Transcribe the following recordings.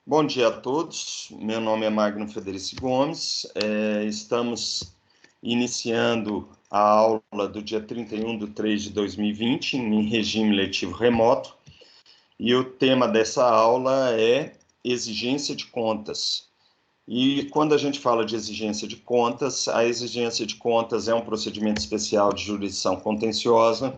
Bom dia a todos, meu nome é Magno Federici Gomes, estamos iniciando a aula do dia 31/3/2020 em regime letivo remoto e o tema dessa aula é exigência de contas. E quando a gente fala de exigência de contas, a exigência de contas é um procedimento especial de jurisdição contenciosa,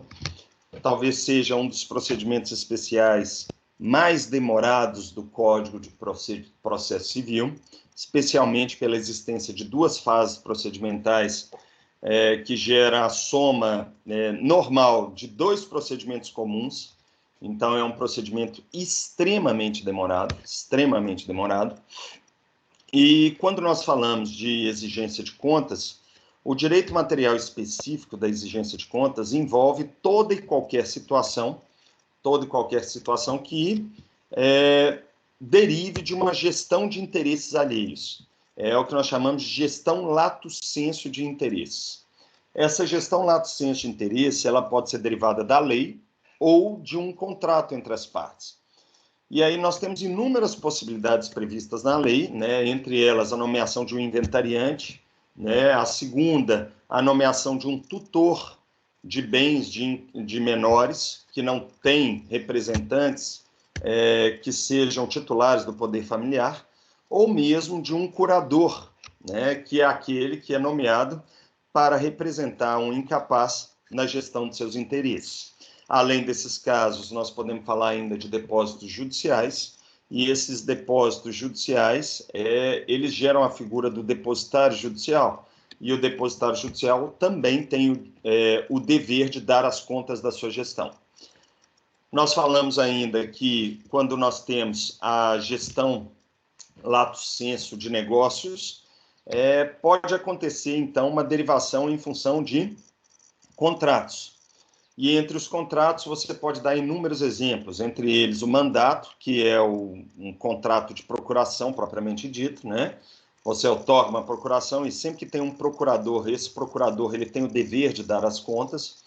talvez seja um dos procedimentos especiais mais demorados do Código de Processo Civil, especialmente pela existência de duas fases procedimentais que gera a soma normal de dois procedimentos comuns. Então, é um procedimento extremamente demorado, extremamente demorado. E quando nós falamos de exigência de contas, o direito material específico da exigência de contas envolve toda e qualquer situação que derive de uma gestão de interesses alheios. É o que nós chamamos de gestão lato sensu de interesses. Essa gestão lato sensu de interesse, ela pode ser derivada da lei ou de um contrato entre as partes. E aí nós temos inúmeras possibilidades previstas na lei, né? Entre elas a nomeação de um inventariante, né? A segunda, a nomeação de um tutor de bens de menores, que não tem representantes que sejam titulares do poder familiar, ou mesmo de um curador, né? Que é aquele que é nomeado para representar um incapaz na gestão de seus interesses. Além desses casos, nós podemos falar ainda de depósitos judiciais, e esses depósitos judiciais, eles geram a figura do depositário judicial, e o depositário judicial também tem o dever de dar as contas da sua gestão. Nós falamos ainda que, quando nós temos a gestão lato sensu de negócios, pode acontecer, então, uma derivação em função de contratos. E entre os contratos você pode dar inúmeros exemplos, entre eles o mandato, que é um contrato de procuração propriamente dito, né? Você outorga uma procuração e sempre que tem um procurador, esse procurador ele tem o dever de dar as contas.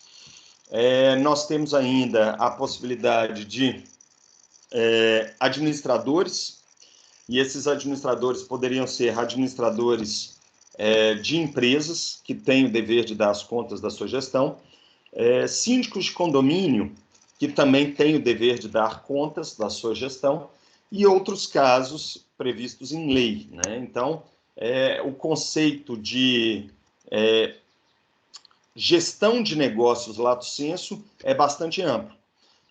Nós temos ainda a possibilidade de administradores, e esses administradores poderiam ser administradores de empresas que têm o dever de dar as contas da sua gestão, síndicos de condomínio, que também têm o dever de dar contas da sua gestão, e outros casos previstos em lei, né? Então, o conceito de gestão de negócios lato sensu é bastante amplo.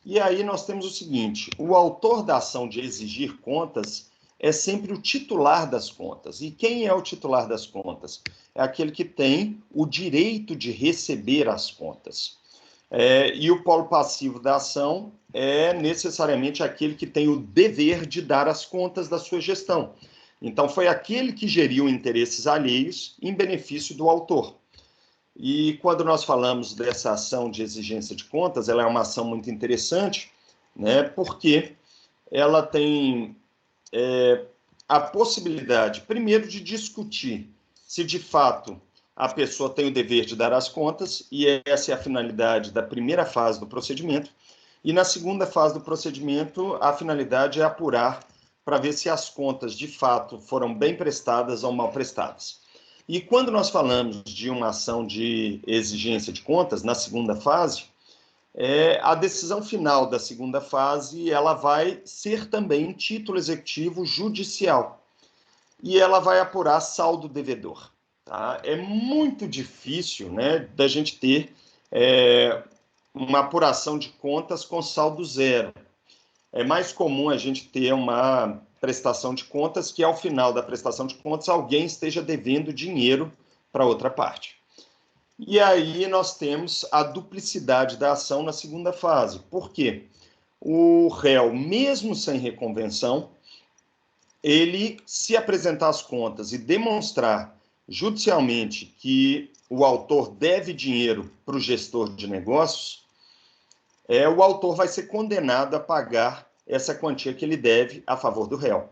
E aí nós temos o seguinte: o autor da ação de exigir contas é sempre o titular das contas. E quem é o titular das contas? É aquele que tem o direito de receber as contas. E o polo passivo da ação é necessariamente aquele que tem o dever de dar as contas da sua gestão. Então, foi aquele que geriu interesses alheios em benefício do autor. E quando nós falamos dessa ação de exigência de contas, ela é uma ação muito interessante, né, porque ela tem a possibilidade, primeiro, de discutir se de fato a pessoa tem o dever de dar as contas, e essa é a finalidade da primeira fase do procedimento, e na segunda fase do procedimento a finalidade é apurar para ver se as contas de fato foram bem prestadas ou mal prestadas. E quando nós falamos de uma ação de exigência de contas, na segunda fase, a decisão final da segunda fase ela vai ser também título executivo judicial. E ela vai apurar saldo devedor. Tá? É muito difícil, né, da gente ter uma apuração de contas com saldo zero. É mais comum a gente ter uma prestação de contas que, ao final da prestação de contas, alguém esteja devendo dinheiro para outra parte. E aí nós temos a duplicidade da ação na segunda fase. Por quê? O réu, mesmo sem reconvenção, ele, se apresentar as contas e demonstrar judicialmente que o autor deve dinheiro para o gestor de negócios, o autor vai ser condenado a pagar essa quantia que ele deve a favor do réu.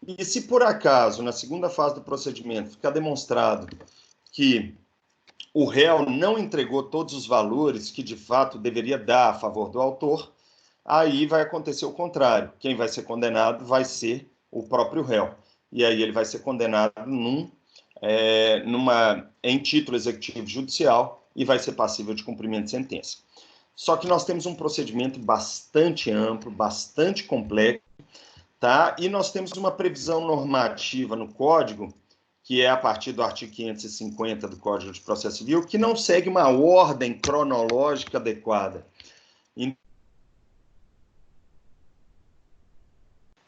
E se por acaso, na segunda fase do procedimento, ficar demonstrado que o réu não entregou todos os valores que de fato deveria dar a favor do autor, aí vai acontecer o contrário. Quem vai ser condenado vai ser o próprio réu. E aí ele vai ser condenado em título executivo judicial e vai ser passível de cumprimento de sentença. Só que nós temos um procedimento bastante amplo, bastante complexo, tá? E nós temos uma previsão normativa no Código, que é a partir do artigo 550 do Código de Processo Civil, que não segue uma ordem cronológica adequada.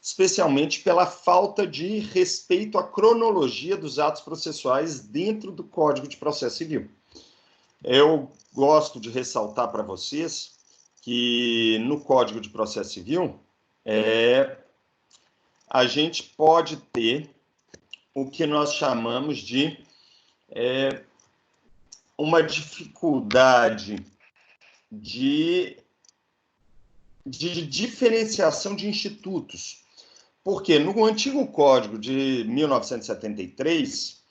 Especialmente pela falta de respeito à cronologia dos atos processuais dentro do Código de Processo Civil. Eu gosto de ressaltar para vocês que no Código de Processo Civil a gente pode ter o que nós chamamos de uma dificuldade de diferenciação de institutos. Porque no antigo Código de 1973,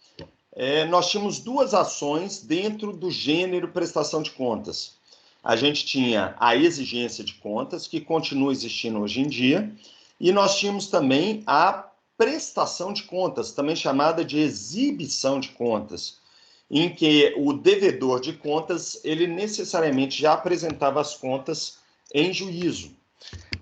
nós tínhamos duas ações dentro do gênero prestação de contas. A gente tinha a exigência de contas, que continua existindo hoje em dia, e nós tínhamos também a prestação de contas, também chamada de exibição de contas, em que o devedor de contas, ele necessariamente já apresentava as contas em juízo.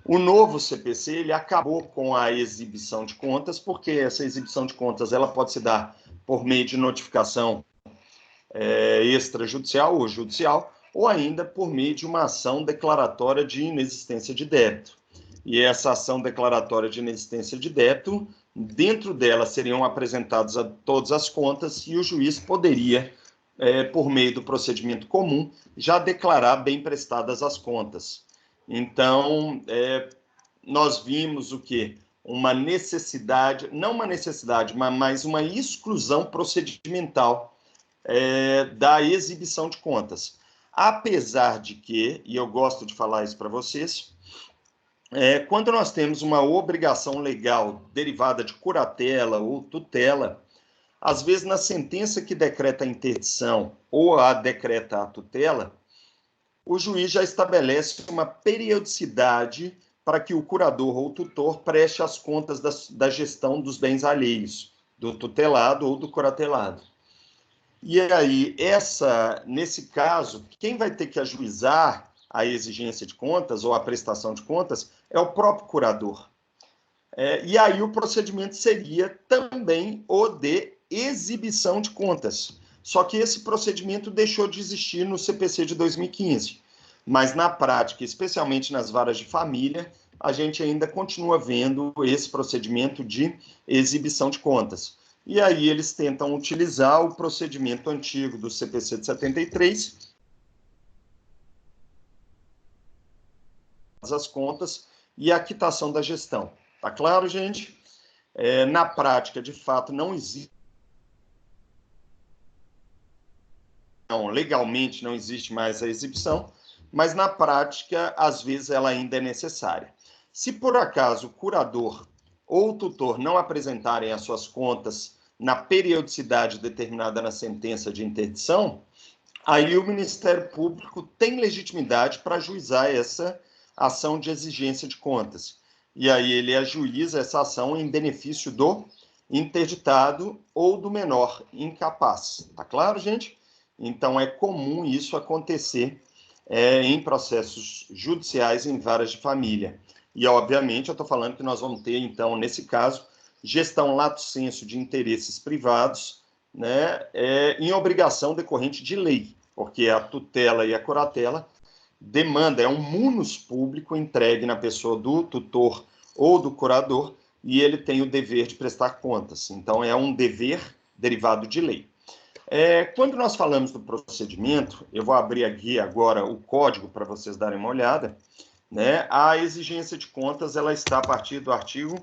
O novo CPC, ele acabou com a exibição de contas, porque essa exibição de contas ela pode se dar por meio de notificação extrajudicial ou judicial, ou ainda por meio de uma ação declaratória de inexistência de débito. E essa ação declaratória de inexistência de débito, dentro dela seriam apresentadas todas as contas e o juiz poderia, por meio do procedimento comum, já declarar bem prestadas as contas. Então, nós vimos o quê? Uma necessidade, não uma necessidade, mas uma exclusão procedimental da exibição de contas. Apesar de que, e eu gosto de falar isso para vocês, quando nós temos uma obrigação legal derivada de curatela ou tutela, às vezes na sentença que decreta a interdição ou a decreta a tutela, o juiz já estabelece uma periodicidade para que o curador ou tutor preste as contas da gestão dos bens alheios, do tutelado ou do curatelado. E aí, nesse caso, quem vai ter que ajuizar a exigência de contas ou a prestação de contas é o próprio curador. E aí o procedimento seria também o de exibição de contas. Só que esse procedimento deixou de existir no CPC de 2015. Mas na prática, especialmente nas varas de família, a gente ainda continua vendo esse procedimento de exibição de contas. E aí eles tentam utilizar o procedimento antigo do CPC de 73, as contas e a quitação da gestão. Tá claro, gente? Na prática, de fato, não existe. Não, legalmente não existe mais a exibição, mas na prática, às vezes, ela ainda é necessária. Se por acaso o curador ou o tutor não apresentarem as suas contas na periodicidade determinada na sentença de interdição, aí o Ministério Público tem legitimidade para ajuizar essa ação de exigência de contas. E aí ele ajuiza essa ação em benefício do interditado ou do menor incapaz. Tá claro, gente? Então é comum isso acontecer em processos judiciais em varas de família. E, obviamente, eu estou falando que nós vamos ter, então, nesse caso, gestão lato sensu de interesses privados, né, em obrigação decorrente de lei, porque a tutela e a curatela demanda, é um munus público entregue na pessoa do tutor ou do curador, e ele tem o dever de prestar contas. Então, é um dever derivado de lei. Quando nós falamos do procedimento, eu vou abrir aqui agora o código para vocês darem uma olhada, né? A exigência de contas ela está a partir do artigo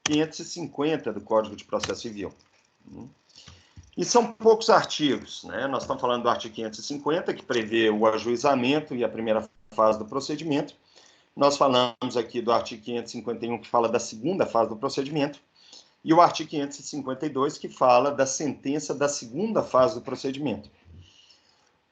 550 do Código de Processo Civil. E são poucos artigos, né? Nós estamos falando do artigo 550, que prevê o ajuizamento e a primeira fase do procedimento. Nós falamos aqui do artigo 551, que fala da segunda fase do procedimento, e o artigo 552, que fala da sentença da segunda fase do procedimento.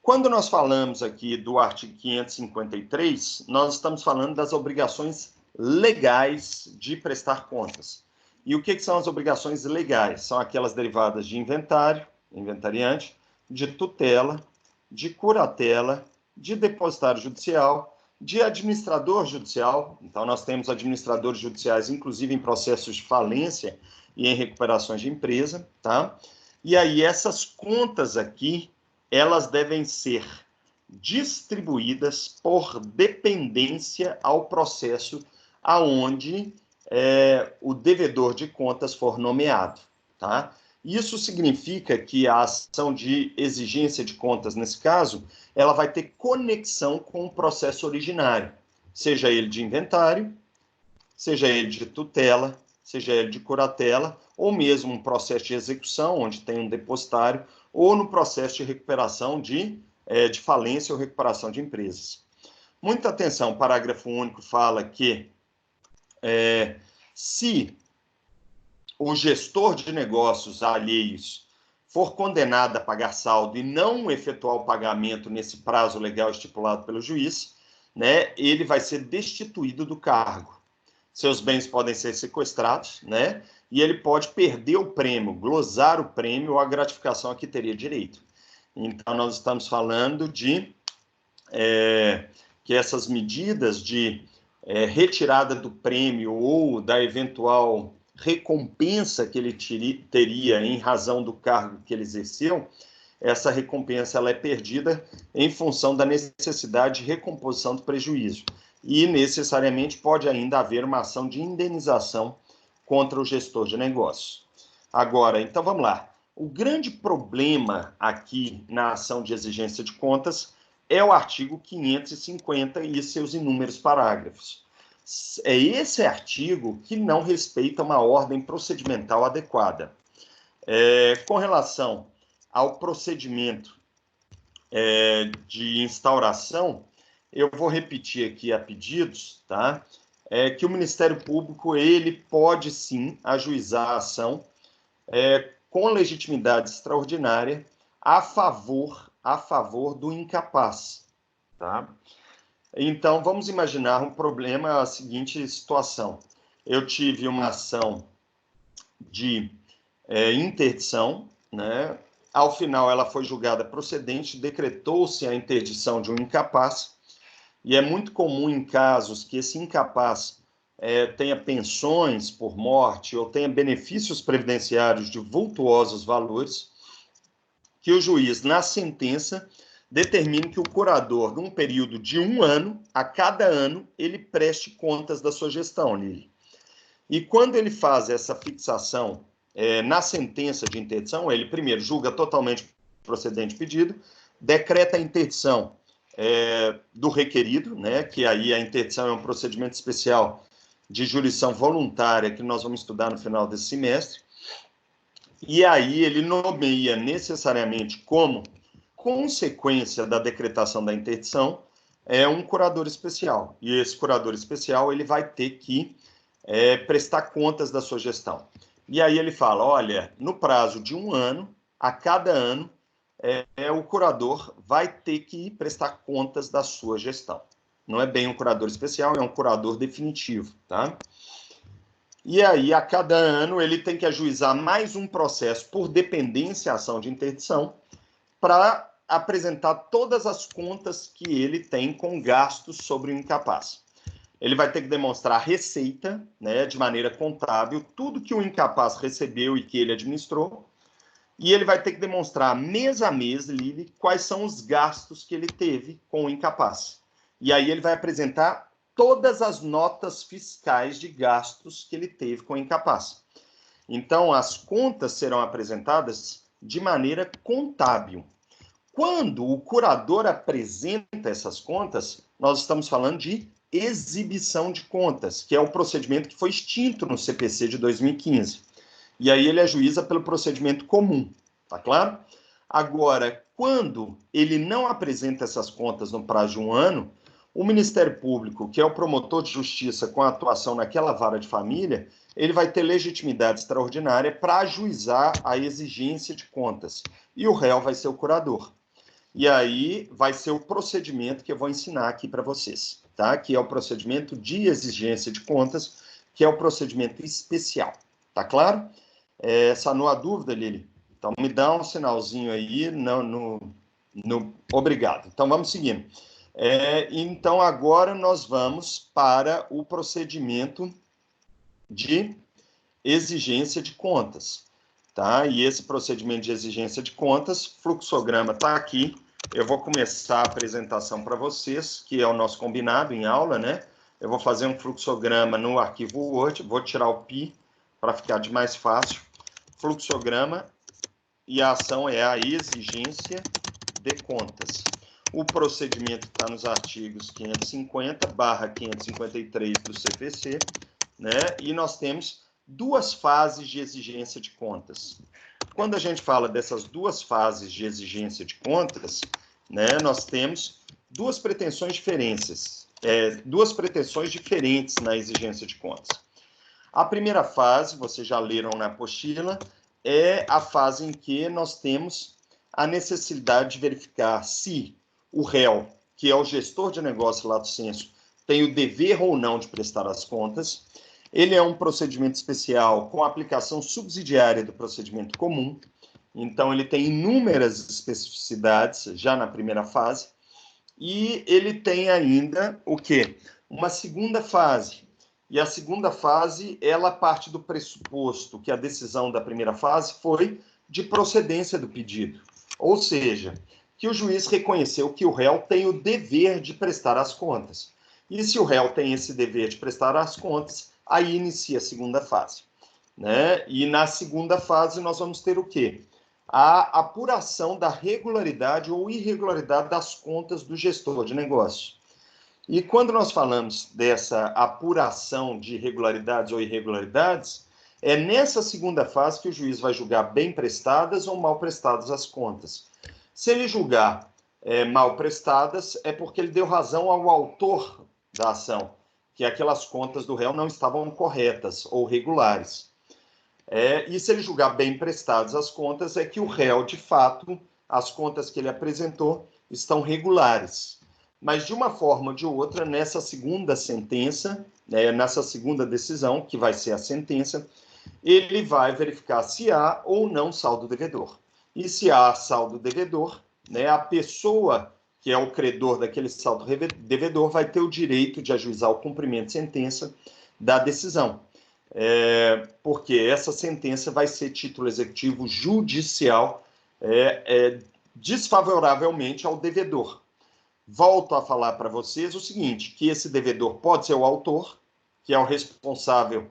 Quando nós falamos aqui do artigo 553, nós estamos falando das obrigações legais de prestar contas. E o que são as obrigações legais? São aquelas derivadas de inventário, inventariante, de tutela, de curatela, de depositário judicial, de administrador judicial. Então, nós temos administradores judiciais, inclusive em processos de falência e em recuperações de empresa, tá? E aí, essas contas aqui, elas devem ser distribuídas por dependência ao processo aonde o devedor de contas for nomeado, tá? Isso significa que a ação de exigência de contas, nesse caso, ela vai ter conexão com o processo originário, seja ele de inventário, seja ele de tutela, seja ele de curatela, ou mesmo um processo de execução, onde tem um depositário, ou no processo de recuperação de falência ou recuperação de empresas. Muita atenção, o parágrafo único fala que se o gestor de negócios alheios for condenado a pagar saldo e não efetuar o pagamento nesse prazo legal estipulado pelo juiz, né, ele vai ser destituído do cargo. Seus bens podem ser sequestrados, né, e ele pode perder o prêmio, glosar o prêmio ou a gratificação a que teria direito. Então, nós estamos falando de que essas medidas de retirada do prêmio ou da eventual recompensa que ele teria em razão do cargo que ele exerceu, essa recompensa ela é perdida em função da necessidade de recomposição do prejuízo. E, necessariamente, pode ainda haver uma ação de indenização contra o gestor de negócios. Agora, então, vamos lá. O grande problema aqui na ação de exigência de contas é o artigo 550 e seus inúmeros parágrafos. É esse artigo que não respeita uma ordem procedimental adequada. Com relação ao procedimento de instauração, eu vou repetir aqui a pedidos, tá? Que o Ministério Público ele pode sim ajuizar a ação com legitimidade extraordinária a favor do incapaz, tá? Então, vamos imaginar um problema, a seguinte situação. Eu tive uma ação de interdição, né? Ao final, ela foi julgada procedente, decretou-se a interdição de um incapaz, e é muito comum em casos que esse incapaz tenha pensões por morte ou tenha benefícios previdenciários de vultuosos valores, que o juiz, na sentença, determine que o curador, num período de 1 ano, a cada ano, ele preste contas da sua gestão, Lili. E quando ele faz essa fixação na sentença de interdição, ele primeiro julga totalmente procedente pedido, decreta a interdição do requerido, né, que aí a interdição é um procedimento especial de jurisdição voluntária que nós vamos estudar no final desse semestre, e aí ele nomeia necessariamente como consequência da decretação da interdição um curador especial. E esse curador especial ele vai ter que prestar contas da sua gestão. E aí ele fala, olha, no prazo de 1 ano, a cada ano, o curador vai ter que prestar contas da sua gestão. Não é bem um curador especial, é um curador definitivo, tá? E aí, a cada ano, ele tem que ajuizar mais um processo por dependência à ação de interdição para apresentar todas as contas que ele tem com gastos sobre o incapaz. Ele vai ter que demonstrar receita, né, de maneira contábil, tudo que o incapaz recebeu e que ele administrou, e ele vai ter que demonstrar mês a mês, Lili, quais são os gastos que ele teve com o incapaz. E aí ele vai apresentar todas as notas fiscais de gastos que ele teve com o incapaz. Então, as contas serão apresentadas de maneira contábil. Quando o curador apresenta essas contas, nós estamos falando de exibição de contas, que é o procedimento que foi extinto no CPC de 2015. E aí ele ajuiza pelo procedimento comum, tá claro? Agora, quando ele não apresenta essas contas no prazo de 1 ano, o Ministério Público, que é o promotor de justiça com a atuação naquela vara de família, ele vai ter legitimidade extraordinária para ajuizar a exigência de contas. E o réu vai ser o curador. E aí vai ser o procedimento que eu vou ensinar aqui para vocês, tá? Que é o procedimento de exigência de contas, que é o procedimento especial, Tá claro? Sanou a dúvida, Lili? Então, me dá um sinalzinho aí obrigado. Então, vamos seguindo. Então, agora nós vamos para o procedimento de exigência de contas, tá? E esse procedimento de exigência de contas, fluxograma está aqui. Eu vou começar a apresentação para vocês, que é o nosso combinado em aula, né? Eu vou fazer um fluxograma no arquivo Word, vou tirar o pi para ficar de mais fácil. Fluxograma, e a ação é a exigência de contas. O procedimento está nos artigos 550/553 do CPC, né? E nós temos duas fases de exigência de contas. Quando a gente fala dessas duas fases de exigência de contas, né, nós temos duas pretensões diferentes na exigência de contas. A primeira fase, vocês já leram na apostila, é a fase em que nós temos a necessidade de verificar se o réu, que é o gestor de negócio lato sensu, tem o dever ou não de prestar as contas. Ele é um procedimento especial com aplicação subsidiária do procedimento comum. Então, ele tem inúmeras especificidades já na primeira fase. E ele tem ainda o quê? Uma segunda fase. E a segunda fase, ela parte do pressuposto que a decisão da primeira fase foi de procedência do pedido. Ou seja, que o juiz reconheceu que o réu tem o dever de prestar as contas. E se o réu tem esse dever de prestar as contas, aí inicia a segunda fase, né? E na segunda fase nós vamos ter o quê? A apuração da regularidade ou irregularidade das contas do gestor de negócio. E quando nós falamos dessa apuração de regularidades ou irregularidades, é nessa segunda fase que o juiz vai julgar bem prestadas ou mal prestadas as contas. Se ele julgar mal prestadas, é porque ele deu razão ao autor da ação, que aquelas contas do réu não estavam corretas ou regulares. E se ele julgar bem prestadas as contas, é que o réu, de fato, as contas que ele apresentou estão regulares. Mas, de uma forma ou de outra, nessa segunda sentença, nessa segunda decisão, que vai ser a sentença, ele vai verificar se há ou não saldo devedor. E se há saldo devedor, né, a pessoa que é o credor daquele saldo devedor vai ter o direito de ajuizar o cumprimento de sentença da decisão. Porque essa sentença vai ser título executivo judicial desfavoravelmente ao devedor. Volto a falar para vocês o seguinte, que esse devedor pode ser o autor, que é o responsável,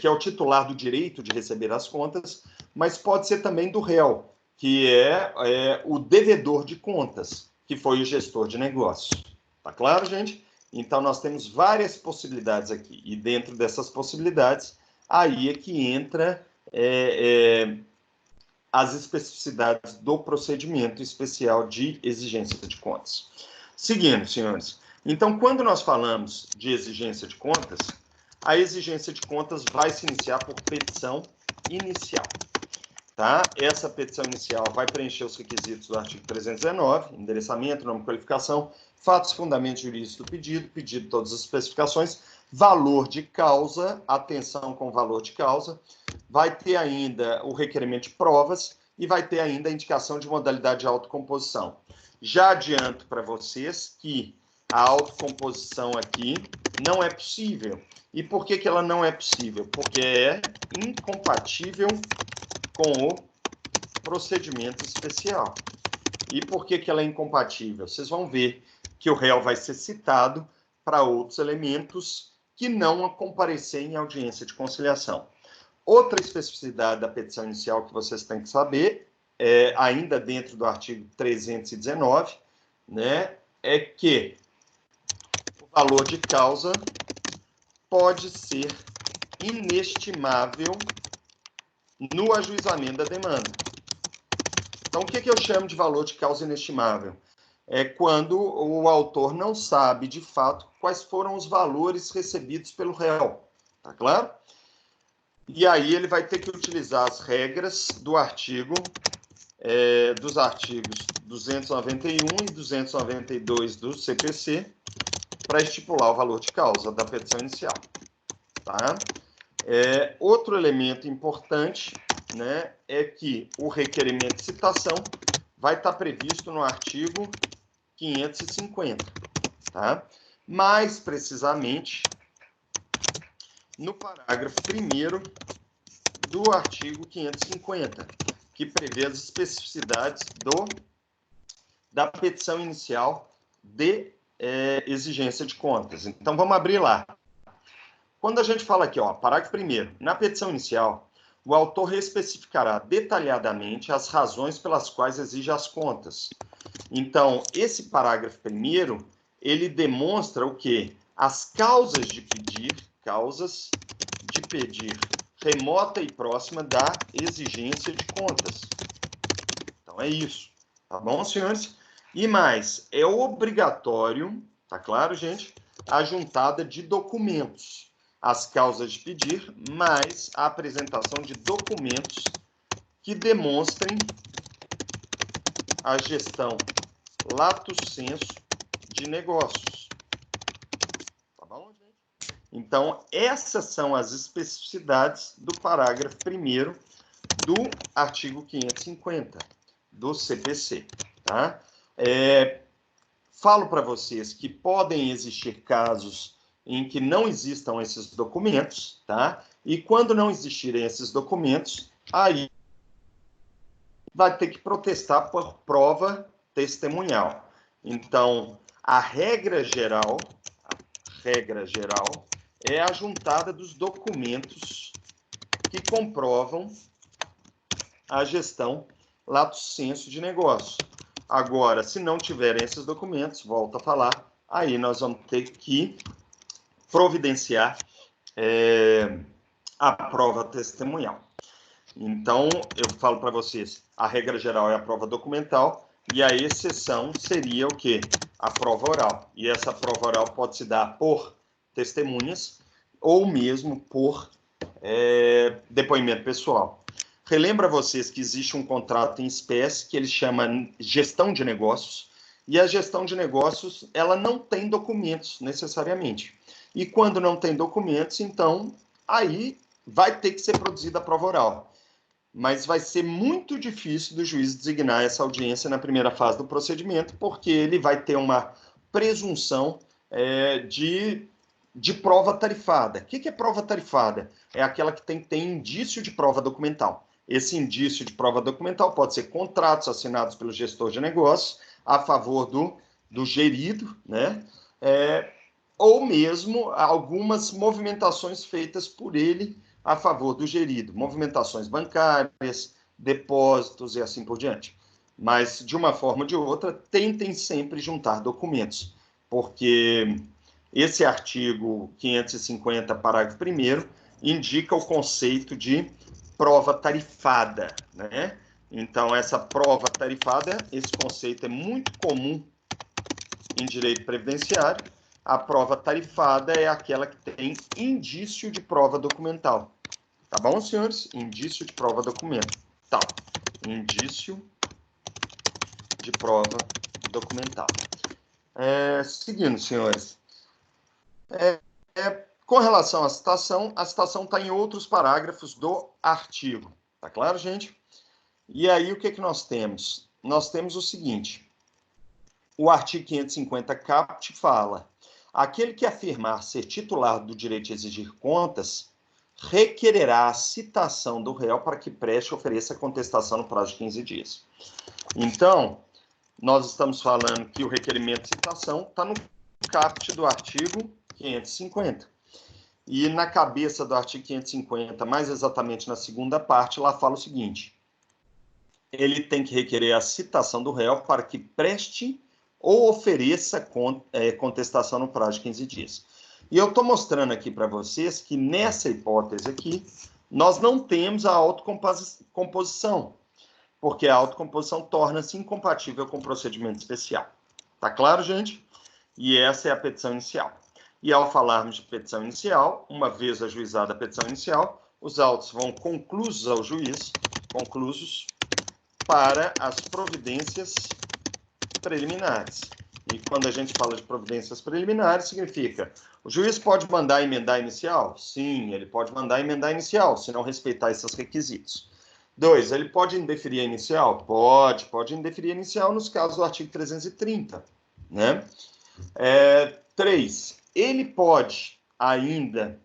que é o titular do direito de receber as contas, mas pode ser também do réu, que é o devedor de contas, que foi o gestor de negócio. Tá claro, gente? Então, nós temos várias possibilidades aqui. E dentro dessas possibilidades, aí é que entra as especificidades do procedimento especial de exigência de contas. Seguindo, senhores. Então, quando nós falamos de exigência de contas, a exigência de contas vai se iniciar por petição inicial. Tá? Essa petição inicial vai preencher os requisitos do artigo 319, endereçamento, nome, qualificação, fatos, fundamentos jurídicos do pedido, todas as especificações, valor de causa, atenção com o valor de causa, vai ter ainda o requerimento de provas e vai ter ainda a indicação de modalidade de autocomposição. Já adianto para vocês que a autocomposição aqui não é possível. E por que ela não é possível? Porque é incompatível com o procedimento especial. E por que ela é incompatível? Vocês vão ver que o réu vai ser citado para outros elementos que não comparecer em audiência de conciliação. Outra especificidade da petição inicial que vocês têm que saber, ainda dentro do artigo 319, né, é que o valor de causa pode ser inestimável no ajuizamento da demanda. Então, o que eu chamo de valor de causa inestimável? É quando o autor não sabe, de fato, quais foram os valores recebidos pelo réu. Tá claro? E aí ele vai ter que utilizar as regras do artigo, dos artigos 291 e 292 do CPC para estipular o valor de causa da petição inicial. Tá? Outro elemento importante, né, é que o requerimento de citação vai estar previsto no artigo 550, tá? Mais precisamente, no parágrafo 1º do artigo 550, que prevê as especificidades da petição inicial de exigência de contas. Então, vamos abrir lá. Quando a gente fala aqui, ó, parágrafo 1º, na petição inicial, o autor especificará detalhadamente as razões pelas quais exige as contas. Então, esse parágrafo 1º, ele demonstra o quê? As causas de pedir remota e próxima da exigência de contas. Então, é isso. Tá bom, senhores? E mais, é obrigatório, tá claro, gente? A juntada de documentos. As causas de pedir, mais a apresentação de documentos que demonstrem a gestão lato sensu de negócios. Tá bom, gente? Então, essas são as especificidades do parágrafo 1º do artigo 550 do CPC, tá? Falo para vocês que podem existir casos em que não existam esses documentos, tá? E quando não existirem esses documentos, aí vai ter que protestar por prova testemunhal. Então, a regra geral é a juntada dos documentos que comprovam a gestão lato sensu de negócio. Agora, se não tiverem esses documentos, volto a falar, aí nós vamos ter que providenciar a prova testemunhal. Então, eu falo para vocês, a regra geral é a prova documental e a exceção seria o quê? A prova oral. E essa prova oral pode se dar por testemunhas ou mesmo por depoimento pessoal. Relembro a vocês que existe um contrato em espécie que ele chama gestão de negócios e a gestão de negócios, ela não tem documentos necessariamente. E quando não tem documentos, então, aí vai ter que ser produzida a prova oral. Mas vai ser muito difícil do juiz designar essa audiência na primeira fase do procedimento, porque ele vai ter uma presunção de prova tarifada. O que é prova tarifada? É aquela que tem indício de prova documental. Esse indício de prova documental pode ser contratos assinados pelo gestor de negócios a favor do gerido, né? Ou mesmo algumas movimentações feitas por ele a favor do gerido, movimentações bancárias, depósitos e assim por diante. Mas, de uma forma ou de outra, tentem sempre juntar documentos, porque esse artigo 550, parágrafo 1º, indica o conceito de prova tarifada, né? Então, essa prova tarifada, esse conceito é muito comum em direito previdenciário. A prova tarifada é aquela que tem indício de prova documental. Tá bom, senhores? Indício de prova documental. Indício de prova documental. Seguindo, senhores. Com relação à citação, a citação está em outros parágrafos do artigo. Tá claro, gente? E aí, o que nós temos? Nós temos o seguinte. O artigo 550 caput fala: aquele que afirmar ser titular do direito de exigir contas requererá a citação do réu para que preste e ofereça a contestação no prazo de 15 dias. Então, nós estamos falando que o requerimento de citação está no caput do artigo 550. E na cabeça do artigo 550, mais exatamente na segunda parte, lá fala o seguinte: ele tem que requerer a citação do réu para que preste ou ofereça contestação no prazo de 15 dias. E eu estou mostrando aqui para vocês que nessa hipótese aqui, nós não temos a autocomposição, porque a autocomposição torna-se incompatível com o procedimento especial. Tá claro, gente? E essa é a petição inicial. E ao falarmos de petição inicial, uma vez ajuizada a petição inicial, os autos vão conclusos ao juiz, conclusos para as providências preliminares. E quando a gente fala de providências preliminares, significa, o juiz pode mandar emendar inicial? Sim, ele pode mandar emendar inicial, se não respeitar esses requisitos. 2, ele pode indeferir a inicial? Pode indeferir a inicial nos casos do artigo 330, né? 3, ele pode ainda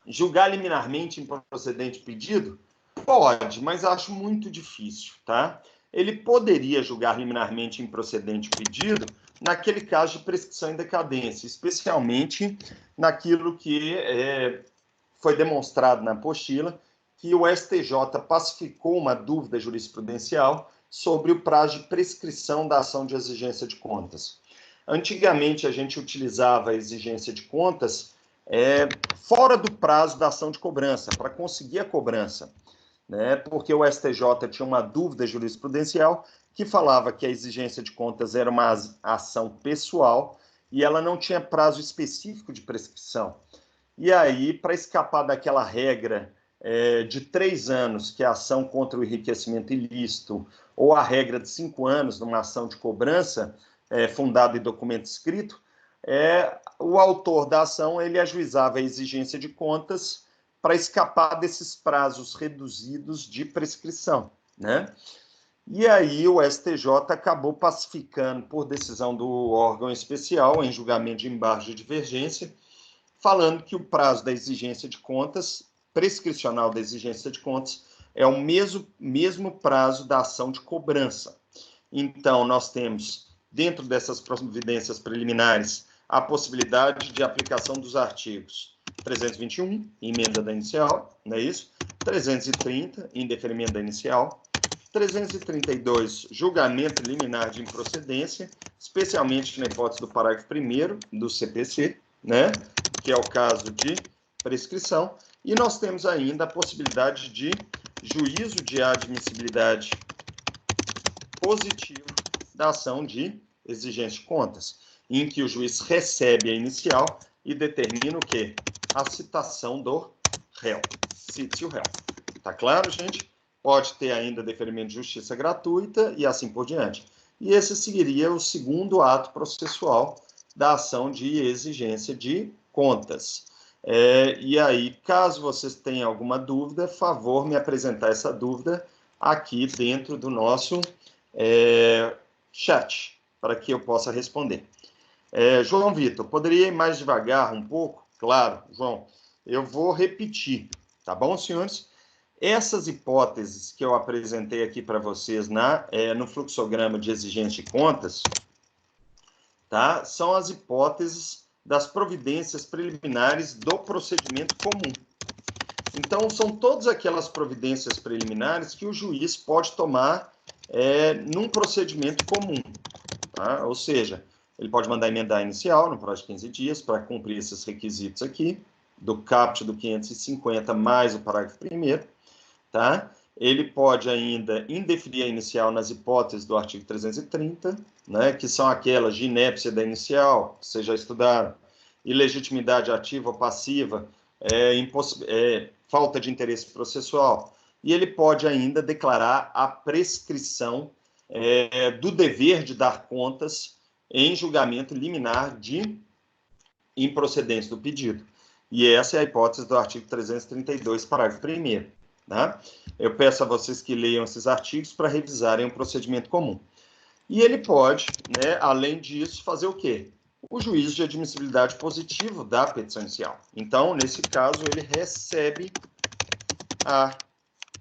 julgar liminarmente improcedente pedido? Pode, mas acho muito difícil, tá? Ele poderia julgar liminarmente improcedente pedido naquele caso de prescrição em decadência, especialmente naquilo que foi demonstrado na apostila, que o STJ pacificou uma dúvida jurisprudencial sobre o prazo de prescrição da ação de exigência de contas. Antigamente, a gente utilizava a exigência de contas fora do prazo da ação de cobrança, para conseguir a cobrança, né? Porque o STJ tinha uma dúvida jurisprudencial que falava que a exigência de contas era uma ação pessoal e ela não tinha prazo específico de prescrição. E aí, para escapar daquela regra de 3 anos, que é a ação contra o enriquecimento ilícito, ou a regra de 5 anos numa ação de cobrança fundada em documento escrito, o autor da ação ele ajuizava a exigência de contas para escapar desses prazos reduzidos de prescrição, né? E aí o STJ acabou pacificando, por decisão do órgão especial, em julgamento de embargo de divergência, falando que o prazo da exigência de contas, prescricional da exigência de contas, é o mesmo prazo da ação de cobrança. Então, nós temos, dentro dessas providências preliminares, a possibilidade de aplicação dos artigos 321, emenda da inicial, não é isso? 330, indeferimento da inicial. 332, julgamento liminar de improcedência, especialmente na hipótese do parágrafo 1º do CPC, né? Que é o caso de prescrição. E nós temos ainda a possibilidade de juízo de admissibilidade positivo da ação de exigência de contas, em que o juiz recebe a inicial e determina o quê? A citação do réu. Cite o réu. Tá claro, gente? Pode ter ainda deferimento de justiça gratuita e assim por diante. E esse seguiria o segundo ato processual da ação de exigência de contas. E aí, caso vocês tenham alguma dúvida, favor me apresentar essa dúvida aqui dentro do nosso chat, para que eu possa responder. João Vitor, poderia ir mais devagar um pouco? Claro, João. Eu vou repetir, tá bom, senhores? Essas hipóteses que eu apresentei aqui para vocês no fluxograma de exigência de contas, tá? São as hipóteses das providências preliminares do procedimento comum. Então, são todas aquelas providências preliminares que o juiz pode tomar num procedimento comum, tá? Ou seja, ele pode mandar emendar inicial no prazo de 15 dias para cumprir esses requisitos aqui, do caput do 550 mais o parágrafo 1º, tá? Ele pode ainda indeferir a inicial nas hipóteses do artigo 330, né, que são aquelas de inépcia da inicial, que vocês já estudaram, ilegitimidade ativa ou passiva, falta de interesse processual. E ele pode ainda declarar a prescrição do dever de dar contas em julgamento liminar de improcedência do pedido. E essa é a hipótese do artigo 332, parágrafo 1º. Tá? Eu peço a vocês que leiam esses artigos para revisarem o procedimento comum. E ele pode, né, além disso, fazer o quê? O juízo de admissibilidade positivo da petição inicial. Então, nesse caso, ele recebe a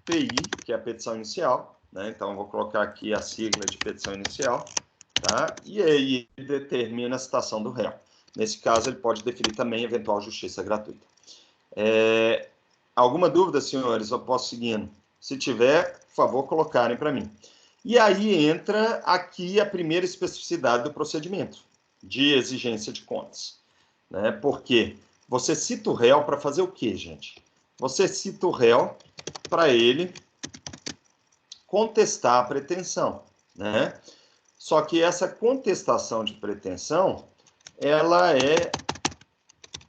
PI, que é a petição inicial, né? Então, eu vou colocar aqui a sigla de petição inicial, tá? E aí ele determina a citação do réu. Nesse caso, ele pode definir também eventual justiça gratuita. Alguma dúvida, senhores? Eu posso seguindo? Se tiver, por favor, colocarem para mim. E aí entra aqui a primeira especificidade do procedimento de exigência de contas, né? Porque você cita o réu para fazer o quê, gente? Você cita o réu para ele contestar a pretensão, né? Só que essa contestação de pretensão, ela é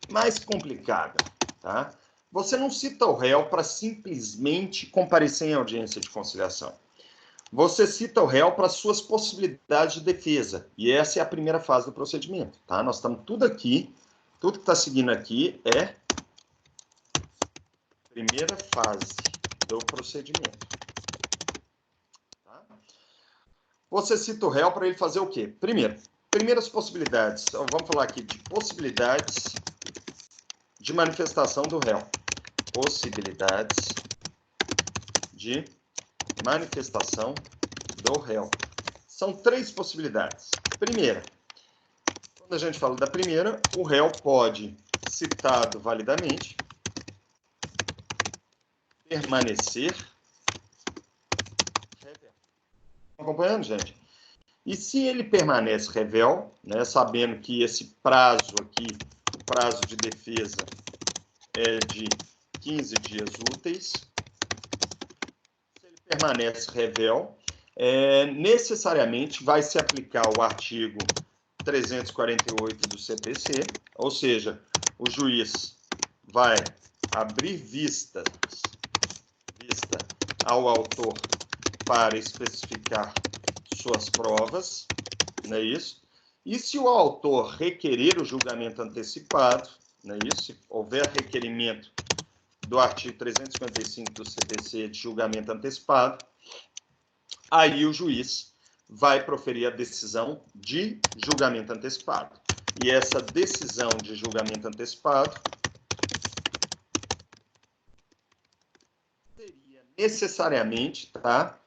mais complicada, tá? Você não cita o réu para simplesmente comparecer em audiência de conciliação. Você cita o réu para suas possibilidades de defesa. E essa é a primeira fase do procedimento. Tá? Nós estamos tudo aqui, tudo que está seguindo aqui é primeira fase do procedimento. Tá? Você cita o réu para ele fazer o quê? Primeiro, primeiras possibilidades. Então, vamos falar aqui de possibilidades de manifestação do réu. Possibilidades de manifestação do réu. São 3 possibilidades. Primeira, quando a gente fala da primeira, o réu pode, citado validamente, permanecer revel. Estão acompanhando, gente? E se ele permanece revel, né, sabendo que esse prazo aqui, o prazo de defesa é de 15 dias úteis, permanece revel, necessariamente vai se aplicar o artigo 348 do CPC, ou seja, o juiz vai abrir vista ao autor para especificar suas provas, não é isso? E se o autor requerer o julgamento antecipado, não é isso? Se houver requerimento do artigo 355 do CPC de julgamento antecipado, aí o juiz vai proferir a decisão de julgamento antecipado. E essa decisão de julgamento antecipado seria necessariamente, tá,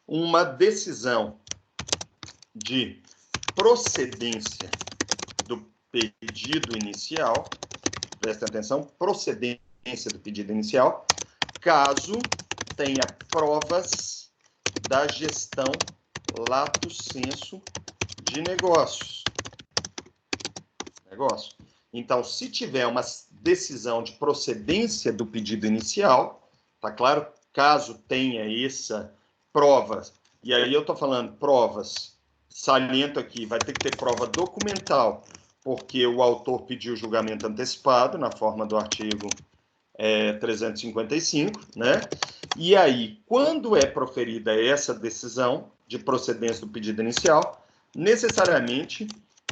uma decisão de procedência do pedido inicial, prestem atenção, procedência do pedido inicial, caso tenha provas da gestão lato sensu de negócios. Então, se tiver uma decisão de procedência do pedido inicial, tá claro? Caso tenha essa prova, e aí eu estou falando provas, saliento aqui, vai ter que ter prova documental, porque o autor pediu julgamento antecipado, na forma do artigo 355, né? E aí, quando é proferida essa decisão de procedência do pedido inicial, necessariamente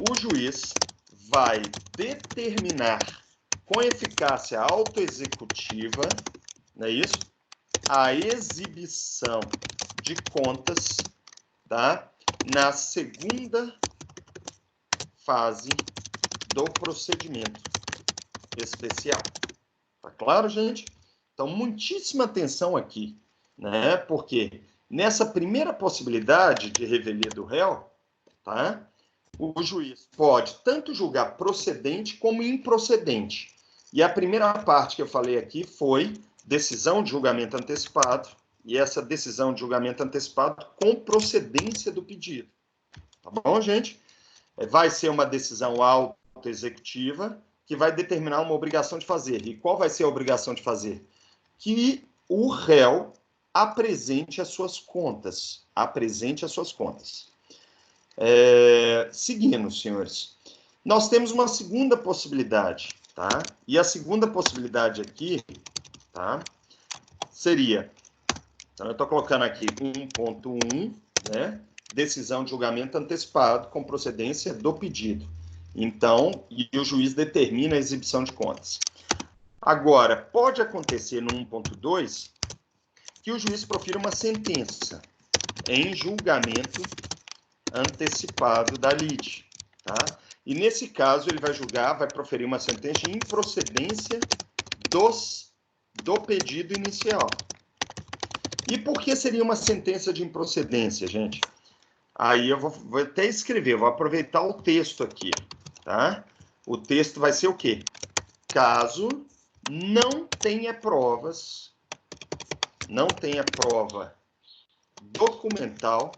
o juiz vai determinar com eficácia autoexecutiva, não é isso? A exibição de contas, tá? Na segunda fase do procedimento especial. Tá claro, gente? Então, muitíssima atenção aqui, né? Porque nessa primeira possibilidade de revelia do réu, tá? O juiz pode tanto julgar procedente como improcedente. E a primeira parte que eu falei aqui foi decisão de julgamento antecipado, e essa decisão de julgamento antecipado com procedência do pedido. Tá bom, gente? Vai ser uma decisão auto-executiva que vai determinar uma obrigação de fazer. E qual vai ser a obrigação de fazer? Que o réu apresente as suas contas. Apresente as suas contas. Seguindo, senhores, nós temos uma segunda possibilidade, tá? E a segunda possibilidade aqui, tá? Seria, então eu estou colocando aqui 1.1, né? Decisão de julgamento antecipado com procedência do pedido. Então, e o juiz determina a exibição de contas. Agora, pode acontecer no 1.2 que o juiz profira uma sentença em julgamento antecipado da lide, tá? E nesse caso ele vai julgar, vai proferir uma sentença de improcedência do pedido inicial. E por que seria uma sentença de improcedência, gente? Aí eu vou até escrever, vou aproveitar o texto aqui, tá? O texto vai ser o quê? Caso não tenha provas, não tenha prova documental,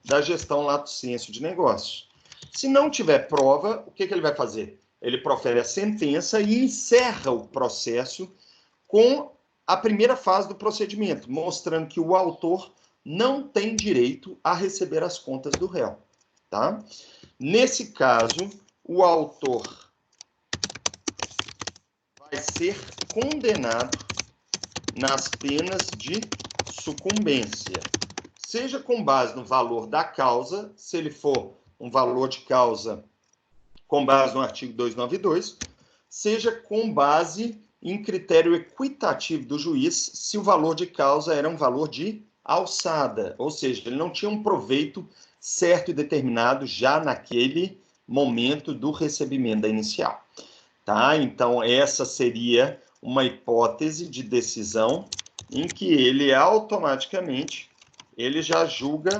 da gestão lato sensu de negócios. Se não tiver prova, o que ele vai fazer? Ele profere a sentença e encerra o processo com a primeira fase do procedimento, mostrando que o autor não tem direito a receber as contas do réu, tá? Nesse caso, o autor vai ser condenado nas penas de sucumbência. Seja com base no valor da causa, se ele for um valor de causa com base no artigo 292, seja com base em critério equitativo do juiz, se o valor de causa era um valor de alçada, ou seja, ele não tinha um proveito certo e determinado já naquele momento do recebimento da inicial. Tá? Então, essa seria uma hipótese de decisão em que ele automaticamente ele já julga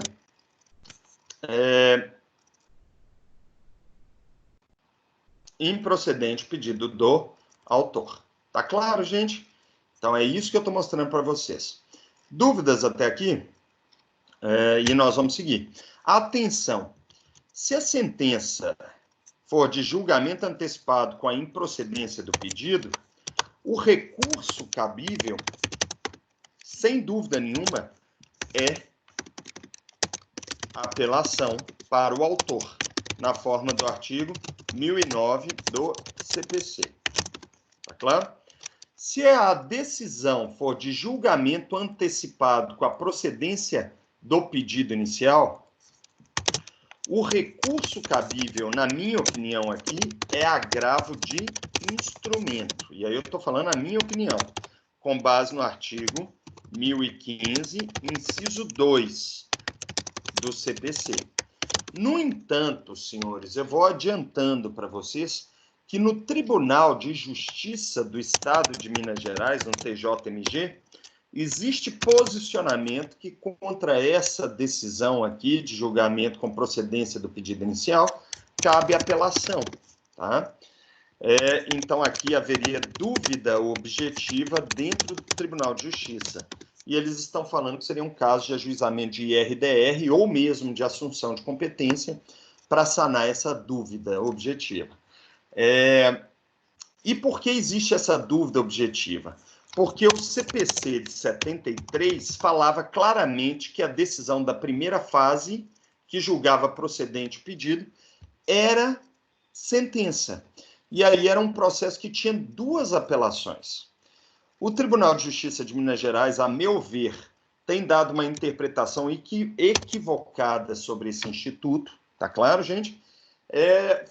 improcedente o pedido do autor. Tá claro, gente? Então, é isso que eu estou mostrando para vocês. Dúvidas até aqui? E nós vamos seguir. Atenção! Se a sentença for de julgamento antecipado com a improcedência do pedido, o recurso cabível, sem dúvida nenhuma, é apelação para o autor, na forma do artigo 1009 do CPC. Tá claro? Se a decisão for de julgamento antecipado com a procedência do pedido inicial, o recurso cabível, na minha opinião aqui, é agravo de instrumento. E aí eu estou falando a minha opinião, com base no artigo 1015, inciso 2 do CPC. No entanto, senhores, eu vou adiantando para vocês que no Tribunal de Justiça do Estado de Minas Gerais, no TJMG, existe posicionamento que contra essa decisão aqui de julgamento com procedência do pedido inicial, cabe apelação, tá? Então, aqui haveria dúvida objetiva dentro do Tribunal de Justiça. E eles estão falando que seria um caso de ajuizamento de IRDR ou mesmo de assunção de competência para sanar essa dúvida objetiva. E por que existe essa dúvida objetiva? Porque o CPC de 73 falava claramente que a decisão da primeira fase, que julgava procedente o pedido, era sentença. E aí era um processo que tinha duas apelações. O Tribunal de Justiça de Minas Gerais, a meu ver, tem dado uma interpretação equivocada sobre esse instituto, tá claro, gente?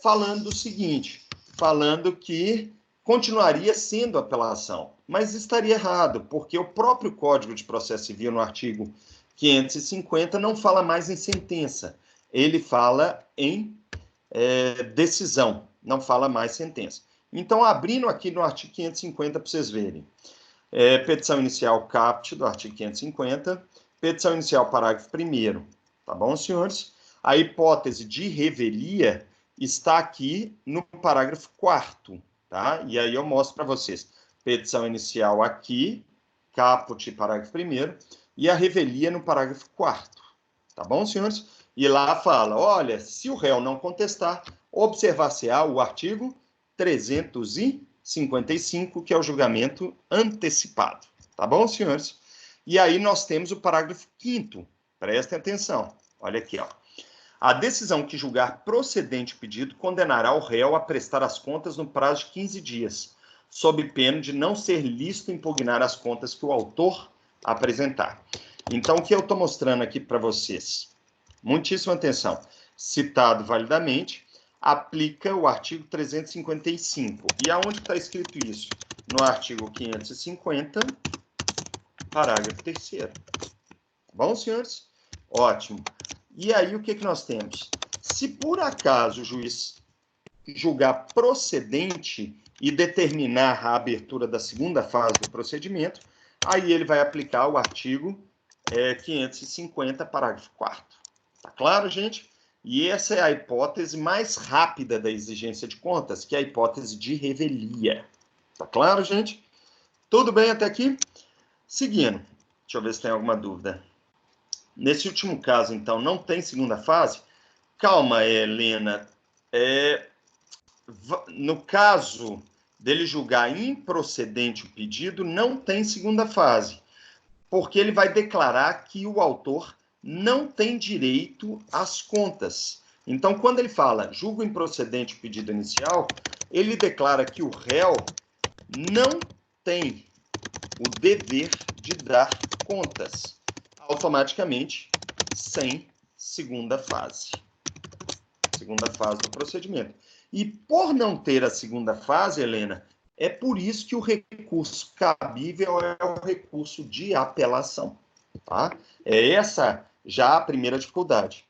Falando o seguinte, falando que continuaria sendo apelação, mas estaria errado, porque o próprio Código de Processo Civil, no artigo 550, não fala mais em sentença, ele fala em decisão, não fala mais sentença. Então, abrindo aqui no artigo 550 para vocês verem. Petição inicial caput do artigo 550, petição inicial parágrafo 1º, tá bom, senhores? A hipótese de revelia está aqui no parágrafo 4º, tá? E aí eu mostro para vocês. Petição inicial aqui, caput, parágrafo 1º, e a revelia no parágrafo 4º, tá bom, senhores? E lá fala, olha, se o réu não contestar, observar-se-á o artigo 355, que é o julgamento antecipado. Tá bom, senhores? E aí nós temos o parágrafo 5º. Prestem atenção. Olha aqui, ó. A decisão que julgar procedente o pedido condenará o réu a prestar as contas no prazo de 15 dias, sob pena de não ser lícito impugnar as contas que o autor apresentar. Então, o que eu estou mostrando aqui para vocês? Muitíssima atenção. Citado validamente, aplica o artigo 355. E aonde está escrito isso? No artigo 550, parágrafo 3º. Tá bom, senhores? Ótimo. E aí, o que nós temos? Se por acaso o juiz julgar procedente e determinar a abertura da segunda fase do procedimento, aí ele vai aplicar o artigo 550, parágrafo 4º. Tá claro, gente? E essa é a hipótese mais rápida da exigência de contas, que é a hipótese de revelia. Tá claro, gente? Tudo bem até aqui? Seguindo. Deixa eu ver se tem alguma dúvida. Nesse último caso, então, não tem segunda fase? Calma, Helena. No caso dele julgar improcedente o pedido, não tem segunda fase, porque ele vai declarar que o autor não tem direito às contas. Então, quando ele fala julgo improcedente o pedido inicial, ele declara que o réu não tem o dever de dar contas. automaticamente sem segunda fase. Segunda fase do procedimento. E por não ter a segunda fase, Helena, é por isso que o recurso cabível é o recurso de apelação. Tá? É essa já a primeira dificuldade.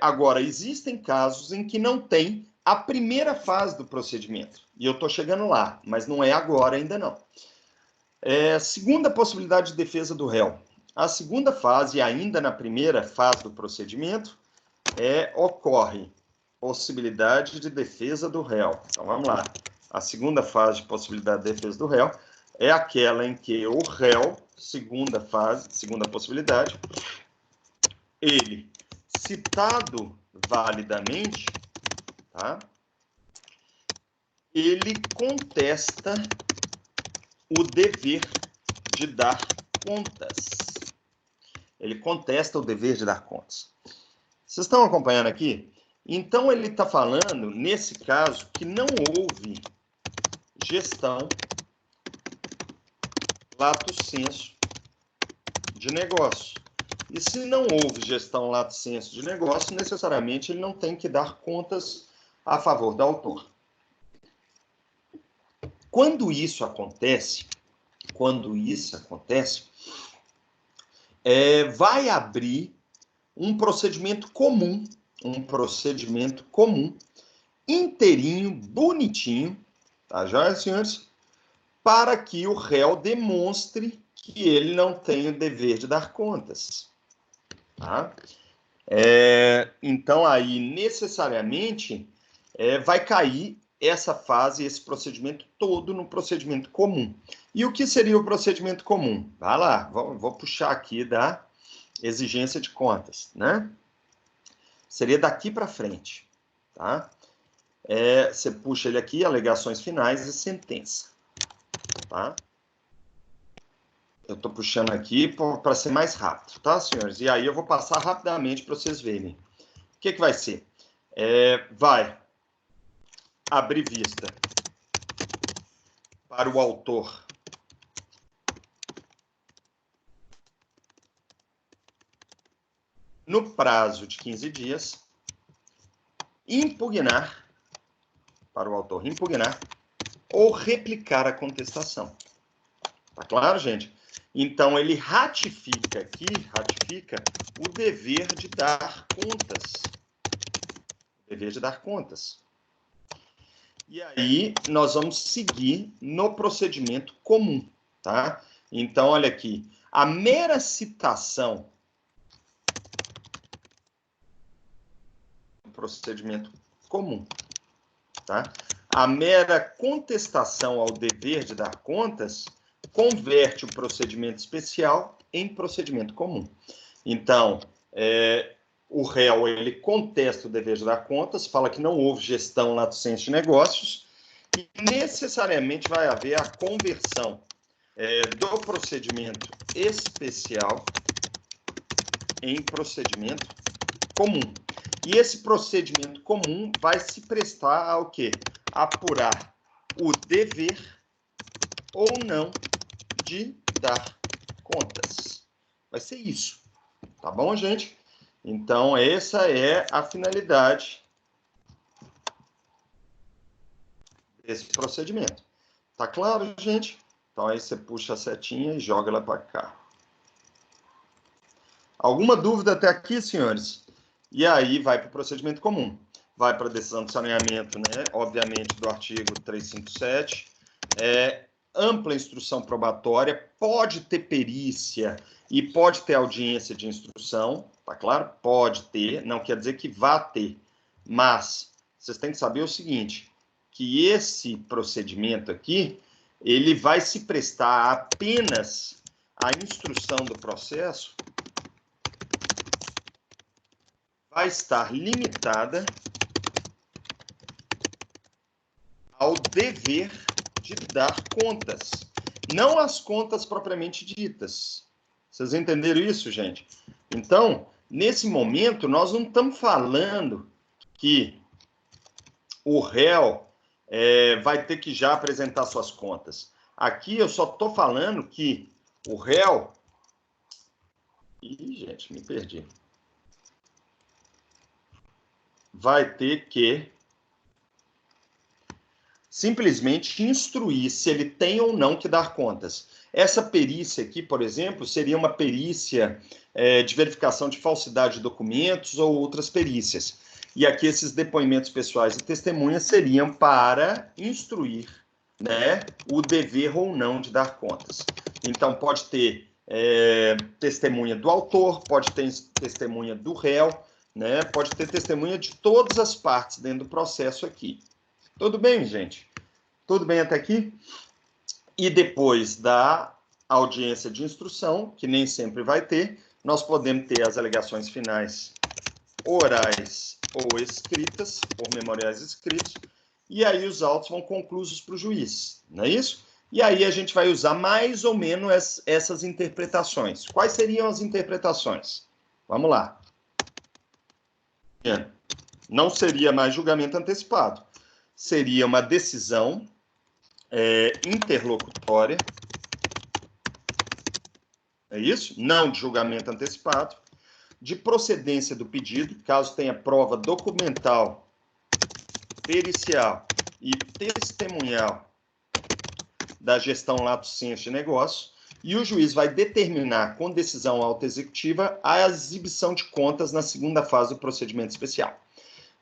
Agora, existem casos em que não tem a primeira fase do procedimento. E eu estou chegando lá, mas não é agora ainda não. Segunda possibilidade de defesa do réu. A segunda fase, ainda na primeira fase do procedimento, ocorre possibilidade de defesa do réu. Então, vamos lá. A segunda fase de possibilidade de defesa do réu é aquela em que o réu, segunda fase, segunda possibilidade, ele, citado validamente, tá? Ele contesta o dever de dar contas. Ele contesta o dever de dar contas. Vocês estão acompanhando aqui? Então, ele está falando, nesse caso, que não houve gestão lato sensu de negócio. E se não houve gestão lato sensu de negócio, necessariamente ele não tem que dar contas a favor do autor. Quando isso acontece, vai abrir um procedimento comum, inteirinho, bonitinho, tá joia, senhores? Para que o réu demonstre que ele não tem o dever de dar contas. Tá? Então, aí, necessariamente, vai cair essa fase, esse procedimento todo no procedimento comum. E o que seria o procedimento comum? Vai lá, vou puxar aqui da exigência de contas, né? Seria daqui para frente, tá? Você puxa ele aqui, alegações finais e sentença, tá? Eu estou puxando aqui para ser mais rápido, tá, senhores? E aí eu vou passar rapidamente para vocês verem. O que vai ser? Vai abrir vista para o autor no prazo de 15 dias, impugnar, para o autor impugnar, ou replicar a contestação. Tá claro, gente? Então, ele ratifica o dever de dar contas. O dever de dar contas. E aí, nós vamos seguir no procedimento comum, tá? Então, olha aqui. A mera citação do procedimento comum, tá? A mera contestação ao dever de dar contas converte o procedimento especial em procedimento comum. Então, o réu, ele contesta o dever de dar contas, fala que não houve gestão lato sensu de negócios, e necessariamente vai haver a conversão do procedimento especial em procedimento comum. E esse procedimento comum vai se prestar ao quê? Apurar o dever ou não de dar contas. Vai ser isso. Tá bom, gente? Então, essa é a finalidade desse procedimento. Tá claro, gente? Então, aí você puxa a setinha e joga ela para cá. Alguma dúvida até aqui, senhores? E aí vai para o procedimento comum. Vai para a decisão de saneamento, né? Obviamente, do artigo 357. Ampla instrução probatória, pode ter perícia e pode ter audiência de instrução, tá claro? Pode ter, não quer dizer que vá ter. Mas vocês têm que saber o seguinte, que esse procedimento aqui, ele vai se prestar apenas à instrução do processo, vai estar limitada ao dever de dar contas, não as contas propriamente ditas. Vocês entenderam isso, gente? Então, nesse momento, nós não estamos falando que o réu vai ter que já apresentar suas contas. Aqui eu só estou falando que o réu Ih, gente, me perdi. Vai ter que simplesmente instruir se ele tem ou não que dar contas. Essa perícia aqui, por exemplo, seria uma perícia de verificação de falsidade de documentos ou outras perícias. E aqui esses depoimentos pessoais e testemunhas seriam para instruir, né, o dever ou não de dar contas. Então, pode ter testemunha do autor, pode ter testemunha do réu, né, pode ter testemunha de todas as partes dentro do processo aqui. Tudo bem, gente? Tudo bem até aqui? E depois da audiência de instrução, que nem sempre vai ter, nós podemos ter as alegações finais orais ou escritas, por memoriais escritos, e aí os autos vão conclusos para o juiz, não é isso? E aí a gente vai usar mais ou menos essas interpretações. Quais seriam as interpretações? Vamos lá. Não seria mais julgamento antecipado. Seria uma decisão interlocutória, é isso? Não de julgamento antecipado, de procedência do pedido, caso tenha prova documental, pericial e testemunhal da gestão lato sensu de negócio, e o juiz vai determinar com decisão autoexecutiva a exibição de contas na segunda fase do procedimento especial.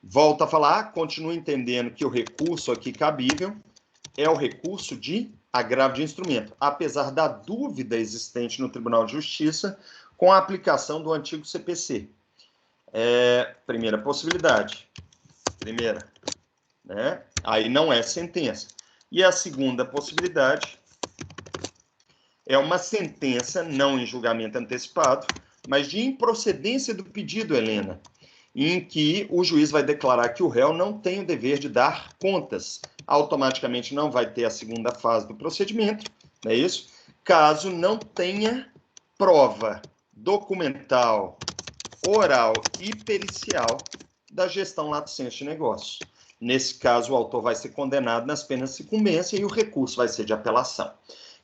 Volto a falar, continuo entendendo que o recurso aqui cabível é o recurso de agravo de instrumento, apesar da dúvida existente no Tribunal de Justiça com a aplicação do antigo CPC. Primeira possibilidade. Primeira, né? Aí não é sentença. E a segunda possibilidade é uma sentença, não em julgamento antecipado, mas de improcedência do pedido, Helena, em que o juiz vai declarar que o réu não tem o dever de dar contas. Automaticamente não vai ter a segunda fase do procedimento, não é isso? Caso não tenha prova documental, oral e pericial da gestão lato sensu de negócio. Nesse caso, o autor vai ser condenado nas penas de sucumbência e o recurso vai ser de apelação.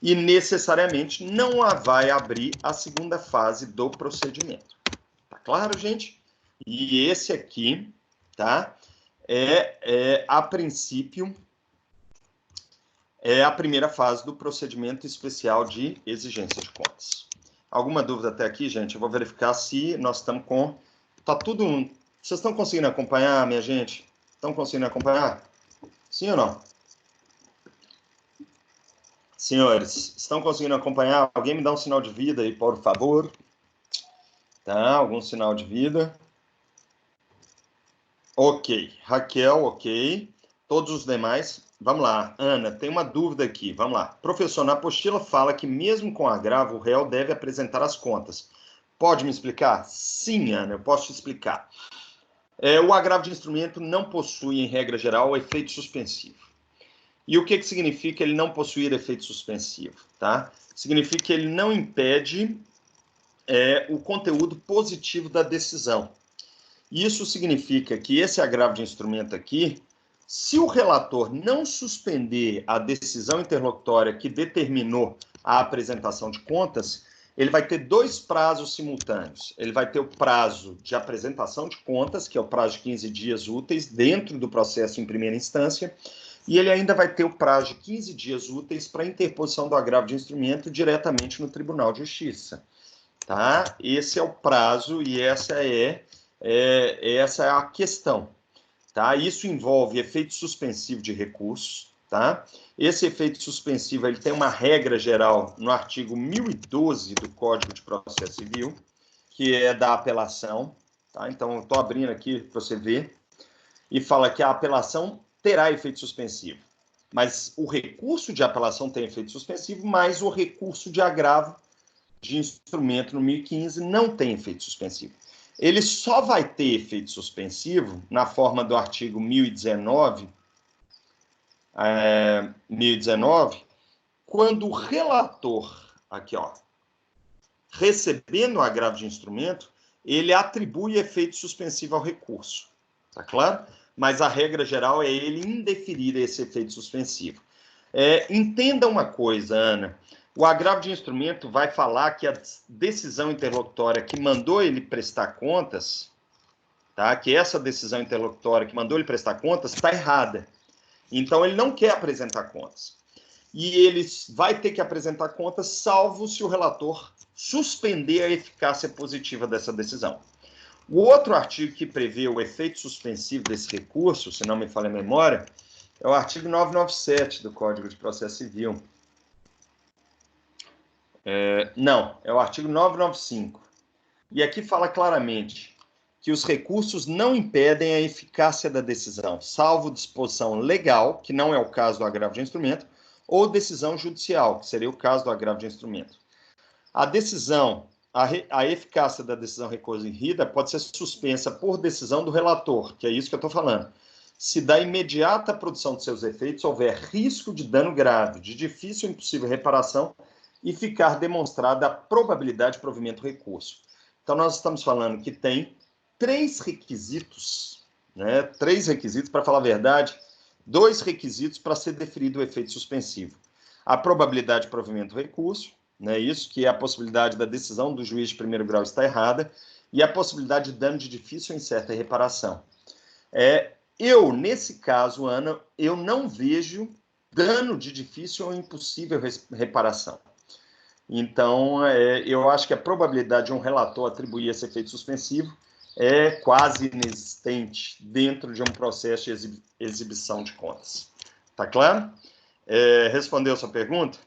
E necessariamente não vai abrir a segunda fase do procedimento. Tá claro, gente? E esse aqui, tá? A princípio, é a primeira fase do procedimento especial de exigência de contas. Alguma dúvida até aqui, gente? Eu vou verificar se nós estamos com... Tá tudo... Vocês estão conseguindo acompanhar, minha gente? Estão conseguindo acompanhar? Sim ou não? Senhores, estão conseguindo acompanhar? Alguém me dá um sinal de vida aí, por favor. Tá, algum sinal de vida. Ok. Raquel, ok. Todos os demais. Vamos lá. Ana, tem uma dúvida aqui. Vamos lá. Professor, na apostila fala que mesmo com agravo, o réu deve apresentar as contas. Pode me explicar? Sim, Ana, eu posso te explicar. O agravo de instrumento não possui, em regra geral, efeito suspensivo. E o que significa ele não possuir efeito suspensivo? Tá? Significa que ele não impede o conteúdo positivo da decisão. Isso significa que esse agravo de instrumento aqui, se o relator não suspender a decisão interlocutória que determinou a apresentação de contas, ele vai ter dois prazos simultâneos. Ele vai ter o prazo de apresentação de contas, que é o prazo de 15 dias úteis dentro do processo em primeira instância, e ele ainda vai ter o prazo de 15 dias úteis para interposição do agravo de instrumento diretamente no Tribunal de Justiça. Tá? Esse é o prazo e essa é a questão. Tá? Isso envolve efeito suspensivo de recursos. Tá? Esse efeito suspensivo ele tem uma regra geral no artigo 1012 do Código de Processo Civil, que é da apelação. Tá? Então, eu estou abrindo aqui para você ver, e fala que a apelação terá efeito suspensivo. Mas o recurso de apelação tem efeito suspensivo, mas o recurso de agravo de instrumento no 1015 não tem efeito suspensivo. Ele só vai ter efeito suspensivo na forma do artigo 1019, quando o relator, aqui ó, recebendo o agravo de instrumento, ele atribui efeito suspensivo ao recurso, tá claro? Mas a regra geral é ele indeferir esse efeito suspensivo. Entenda uma coisa, Ana, O agravo de instrumento vai falar que a decisão interlocutória que mandou ele prestar contas, tá? Que essa decisão interlocutória que mandou ele prestar contas está errada. Então, ele não quer apresentar contas. E ele vai ter que apresentar contas, salvo se o relator suspender a eficácia positiva dessa decisão. O outro artigo que prevê o efeito suspensivo desse recurso, se não me falha a memória, é o artigo 997 do Código de Processo Civil. Não, é o artigo 995. E aqui fala claramente que os recursos não impedem a eficácia da decisão, salvo disposição legal, que não é o caso do agravo de instrumento, ou decisão judicial, que seria o caso do agravo de instrumento. A decisão, a eficácia da decisão recorrida pode ser suspensa por decisão do relator, que é isso que eu estou falando. Se da imediata produção de seus efeitos houver risco de dano grave, de difícil ou impossível reparação, e ficar demonstrada a probabilidade de provimento do recurso. Então, nós estamos falando que tem três requisitos, né? Três requisitos, para falar a verdade, 2 requisitos para ser deferido o efeito suspensivo. A probabilidade de provimento do recurso, né? Isso, que é a possibilidade da decisão do juiz de primeiro grau estar errada, e a possibilidade de dano de difícil ou incerta reparação. Nesse caso, Ana, eu não vejo dano de difícil ou impossível reparação. Então, eu acho que a probabilidade de um relator atribuir esse efeito suspensivo é quase inexistente dentro de um processo de exibição de contas. Tá claro? Respondeu a sua pergunta?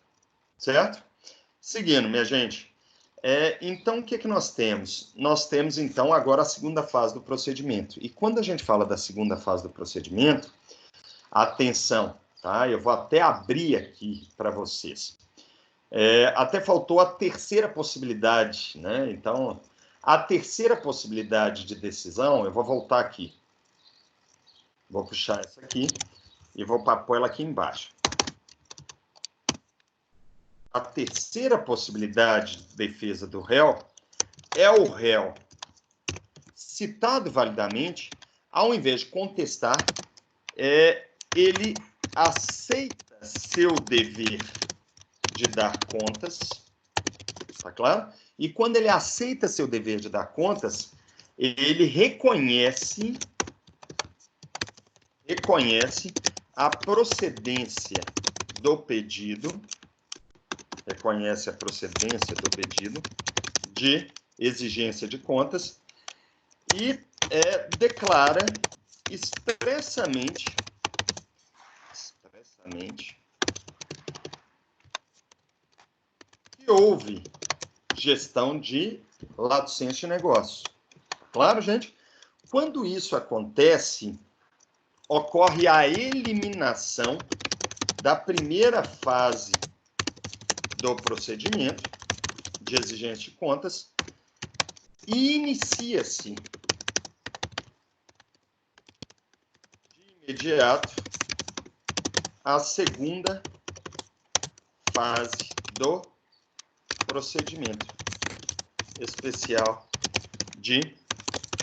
Certo? Seguindo, minha gente. Então, o que nós temos? Nós temos, então, agora a segunda fase do procedimento. E quando a gente fala da segunda fase do procedimento, atenção, tá? Eu vou até abrir aqui para vocês. Até faltou a terceira possibilidade, né? Então, a terceira possibilidade de decisão, eu vou voltar aqui. Vou puxar essa aqui e vou pôr ela aqui embaixo. A terceira possibilidade de defesa do réu é o réu citado validamente, ao invés de contestar, ele aceita seu dever de dar contas, tá claro? E quando ele aceita seu dever de dar contas, ele reconhece a procedência do pedido, de exigência de contas e declara expressamente que houve gestão de lato sensu de negócio. Claro, gente? Quando isso acontece, ocorre a eliminação da primeira fase do procedimento de exigência de contas e inicia-se de imediato a segunda fase do procedimento especial de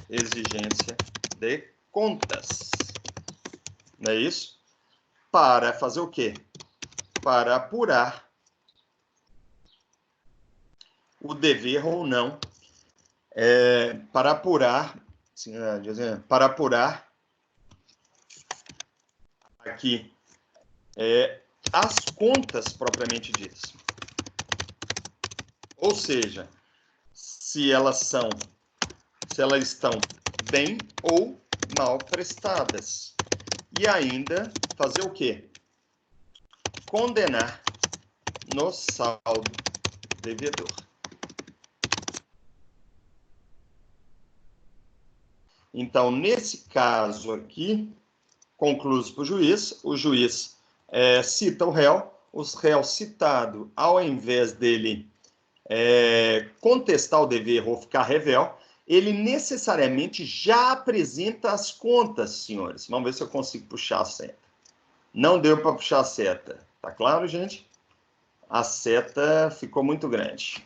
exigência de contas. Não é isso? Para fazer o quê? Para apurar o dever ou não, para apurar aqui as contas propriamente ditas. Ou seja, se elas estão bem ou mal prestadas. E ainda fazer o quê? Condenar no saldo devedor. Então, nesse caso aqui, concluído para o juiz cita o réu citado, ao invés dele contestar o dever ou ficar revel, ele necessariamente já apresenta as contas, senhores. Vamos ver se eu consigo puxar a seta. Não deu para puxar a seta. Tá claro, gente? A seta ficou muito grande.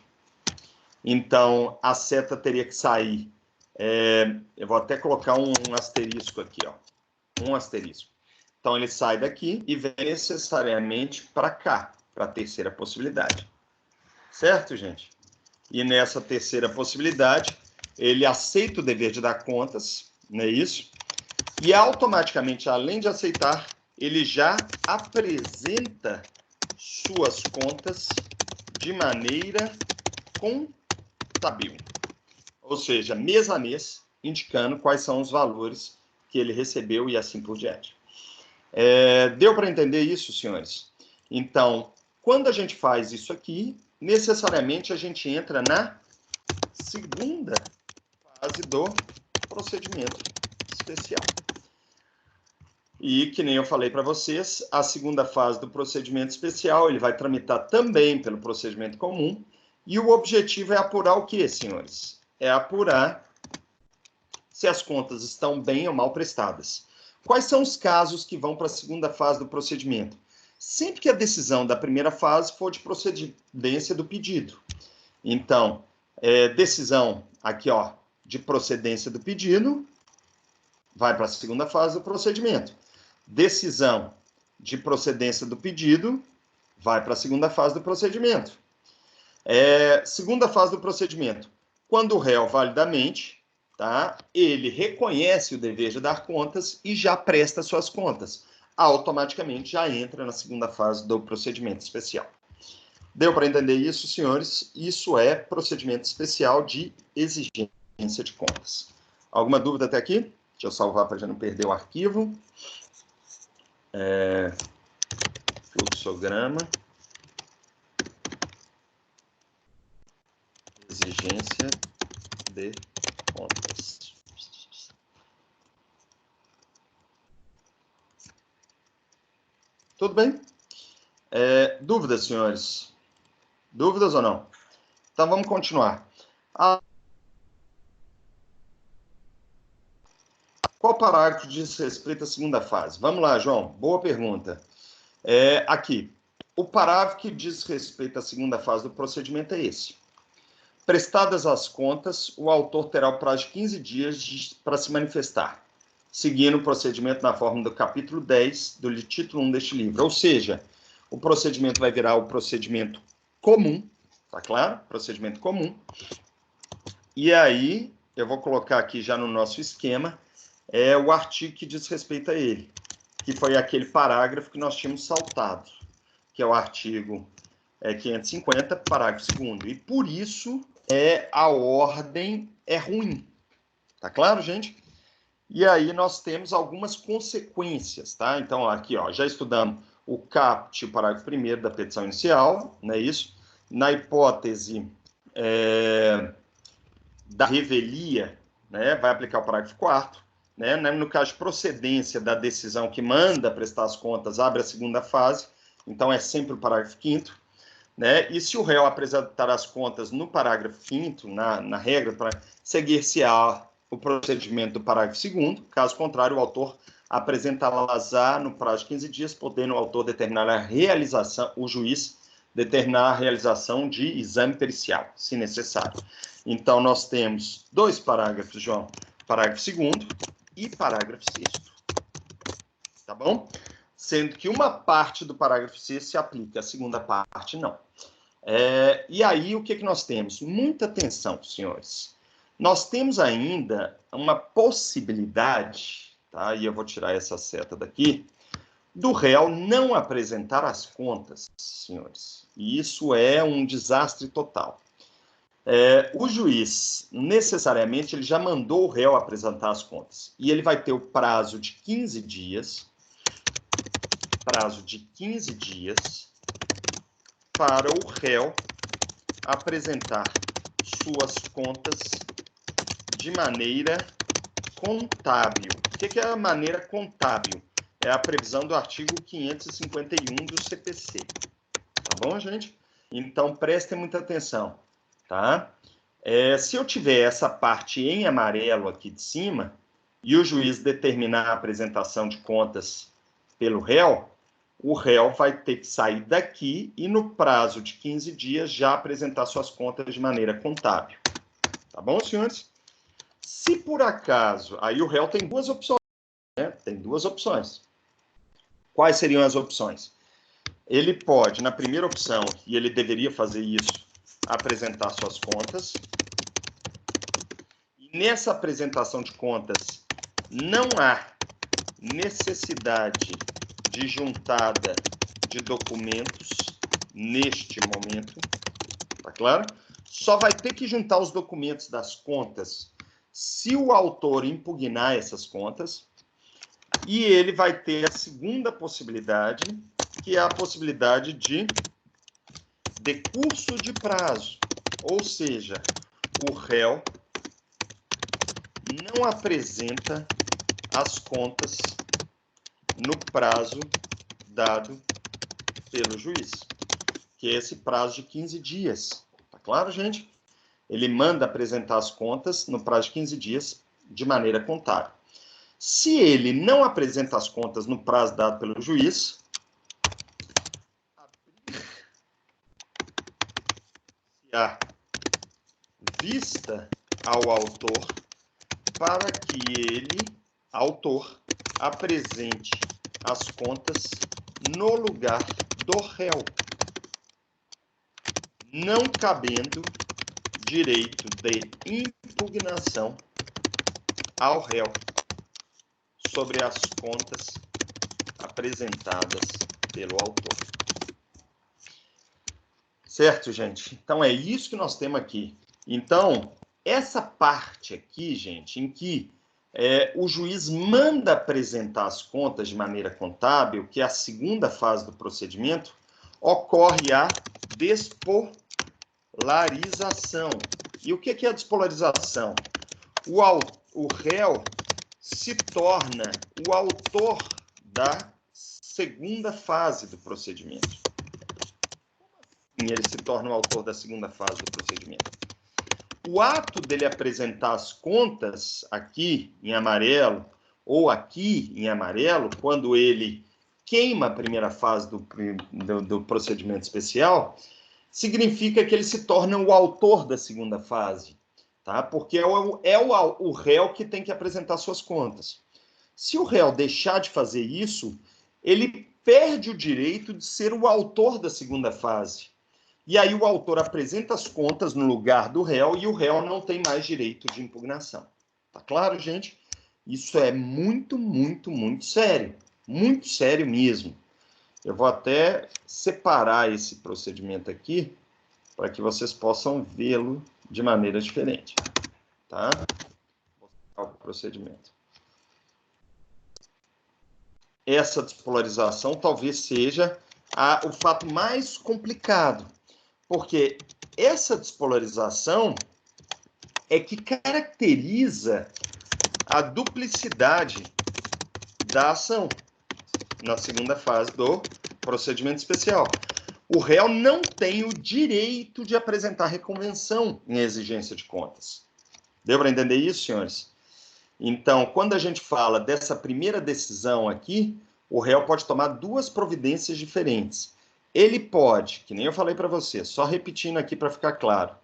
Então, a seta teria que sair. Eu vou até colocar um asterisco aqui, ó. Um asterisco. Então, ele sai daqui e vem necessariamente para cá, para a terceira possibilidade. Certo, gente? E nessa terceira possibilidade, ele aceita o dever de dar contas, não é isso? E automaticamente, além de aceitar, ele já apresenta suas contas de maneira contábil. Ou seja, mês a mês, indicando quais são os valores que ele recebeu e assim por diante. Deu para entender isso, senhores? Então, quando a gente faz isso aqui, necessariamente a gente entra na segunda fase do procedimento especial. E, que nem eu falei para vocês, a segunda fase do procedimento especial, ele vai tramitar também pelo procedimento comum, e o objetivo é apurar o quê, senhores? É apurar se as contas estão bem ou mal prestadas. Quais são os casos que vão para a segunda fase do procedimento? Sempre que a decisão da primeira fase for de procedência do pedido. Então, decisão aqui, ó, de procedência do pedido, vai para a segunda fase do procedimento. Decisão de procedência do pedido, vai para a segunda fase do procedimento. Segunda fase do procedimento. Quando o réu validamente, tá, ele reconhece o dever de dar contas e já presta suas contas. Automaticamente já entra na segunda fase do procedimento especial. Deu para entender isso, senhores? Isso é procedimento especial de exigência de contas. Alguma dúvida até aqui? Deixa eu salvar para já não perder o arquivo. Fluxograma. Exigência de contas. Tudo bem? Dúvidas, senhores? Dúvidas ou não? Então, vamos continuar. Qual parágrafo diz respeito à segunda fase? Vamos lá, João. Boa pergunta. Aqui. O parágrafo que diz respeito à segunda fase do procedimento é esse. Prestadas as contas, o autor terá o prazo de 15 dias para se manifestar, seguindo o procedimento na forma do capítulo 10 do título 1 deste livro. Ou seja, o procedimento vai virar o procedimento comum, tá claro? Procedimento comum. E aí, eu vou colocar aqui já no nosso esquema, o artigo que diz respeito a ele, que foi aquele parágrafo que nós tínhamos saltado, que é o artigo 550, parágrafo 2º. E por isso a ordem é ruim. Tá claro, gente? E aí nós temos algumas consequências, tá? Então, aqui, ó, já estudamos o caput, o parágrafo 1º da petição inicial, não é isso? Na hipótese da revelia, né, vai aplicar o parágrafo 4º, né? No caso de procedência da decisão que manda prestar as contas, abre a segunda fase, então é sempre o parágrafo 5º, né? E se o réu apresentar as contas no parágrafo 5º, na regra, para seguir-se-á o procedimento do parágrafo 2º, caso contrário, o autor apresentá-las-á no prazo de 15 dias, podendo o autor determinar a realização, o juiz determinar a realização de exame pericial, se necessário. Então, nós temos dois parágrafos, João, parágrafo 2º e parágrafo 6º. Tá bom? Sendo que uma parte do parágrafo 6º se aplica, a segunda parte não. E aí, o que nós temos? Muita atenção, senhores. Nós temos ainda uma possibilidade, tá? E eu vou tirar essa seta daqui, do réu não apresentar as contas, senhores. E isso é um desastre total. O juiz, necessariamente, ele já mandou o réu apresentar as contas. E ele vai ter o prazo de 15 dias para o réu apresentar suas contas de maneira contábil. O que é a maneira contábil? É a previsão do artigo 551 do CPC. Tá bom, gente? Então, prestem muita atenção, tá? Se eu tiver essa parte em amarelo aqui de cima, e o juiz determinar a apresentação de contas pelo réu, o réu vai ter que sair daqui e, no prazo de 15 dias, já apresentar suas contas de maneira contábil. Tá bom, senhores? Se por acaso, aí o réu tem duas opções, né? Tem duas opções. Quais seriam as opções? Ele pode, na primeira opção, e ele deveria fazer isso apresentar suas contas. E nessa apresentação de contas, não há necessidade de juntada de documentos neste momento, tá claro? Só vai ter que juntar os documentos das contas se o autor impugnar essas contas, e ele vai ter a segunda possibilidade, que é a possibilidade de decurso de prazo, ou seja, o réu não apresenta as contas no prazo dado pelo juiz, que é esse prazo de 15 dias. Tá claro, gente? Ele manda apresentar as contas no prazo de 15 dias de maneira contábil. Se ele não apresenta as contas no prazo dado pelo juiz, a vista ao autor para que ele, autor, apresente as contas no lugar do réu, não cabendo direito de impugnação ao réu sobre as contas apresentadas pelo autor. Certo, gente? Então, é isso que nós temos aqui. Então, essa parte aqui, gente, em que o juiz manda apresentar as contas de maneira contábil, que é a segunda fase do procedimento, ocorre a despolarização. E o que é a despolarização? O réu se torna o autor da segunda fase do procedimento. Ele se torna o autor da segunda fase do procedimento. O ato dele apresentar as contas aqui em amarelo ou aqui em amarelo, quando ele queima a primeira fase do procedimento especial, significa que ele se torna o autor da segunda fase, tá? Porque é o réu que tem que apresentar suas contas. Se o réu deixar de fazer isso, ele perde o direito de ser o autor da segunda fase. E aí o autor apresenta as contas no lugar do réu e o réu não tem mais direito de impugnação. Tá claro, gente? Isso é muito, muito, muito sério. Muito sério mesmo. Eu vou até separar esse procedimento aqui para que vocês possam vê-lo de maneira diferente. Tá? Vou separar o procedimento. Essa despolarização talvez seja o fato mais complicado. Porque essa despolarização é que caracteriza a duplicidade da ação na segunda fase do procedimento especial. O réu não tem o direito de apresentar reconvenção em exigência de contas. Deu para entender isso, senhores? Então, quando a gente fala dessa primeira decisão aqui, o réu pode tomar duas providências diferentes. Ele pode, que nem eu falei para você, só repetindo aqui para ficar claro,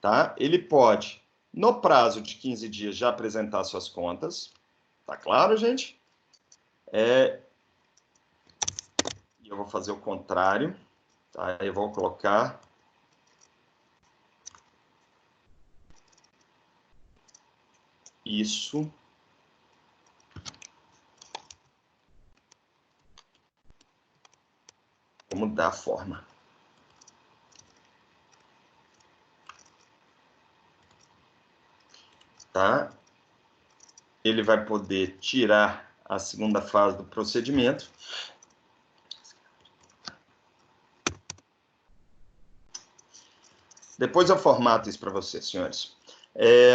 tá? Ele pode, no prazo de 15 dias, já apresentar suas contas. Tá claro, gente? E eu vou fazer o contrário, tá? Eu vou colocar isso. Vou mudar a forma. Tá? Ele vai poder tirar a segunda fase do procedimento. Depois eu formato isso para vocês, senhores.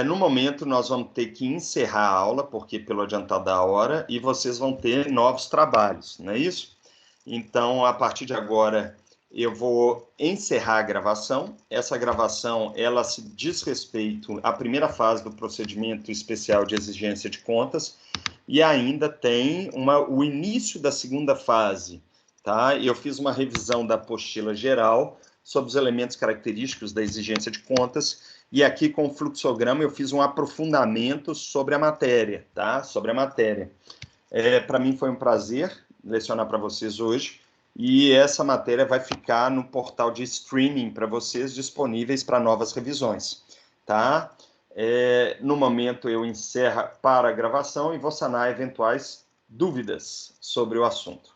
No momento, nós vamos ter que encerrar a aula, porque pelo adiantado da hora, e vocês vão ter novos trabalhos, não é isso? Então, a partir de agora, eu vou encerrar a gravação. Essa gravação, ela se diz respeito à primeira fase do procedimento especial de exigência de contas, e ainda tem o início da segunda fase, tá? Eu fiz uma revisão da apostila geral sobre os elementos característicos da exigência de contas, e aqui com o fluxograma eu fiz um aprofundamento sobre a matéria, tá? Sobre a matéria. Para mim foi um prazer lecionar para vocês hoje. e essa matéria vai ficar no portal de streaming para vocês, disponíveis para novas revisões, tá? No momento eu encerro para a gravação e vou sanar eventuais dúvidas sobre o assunto.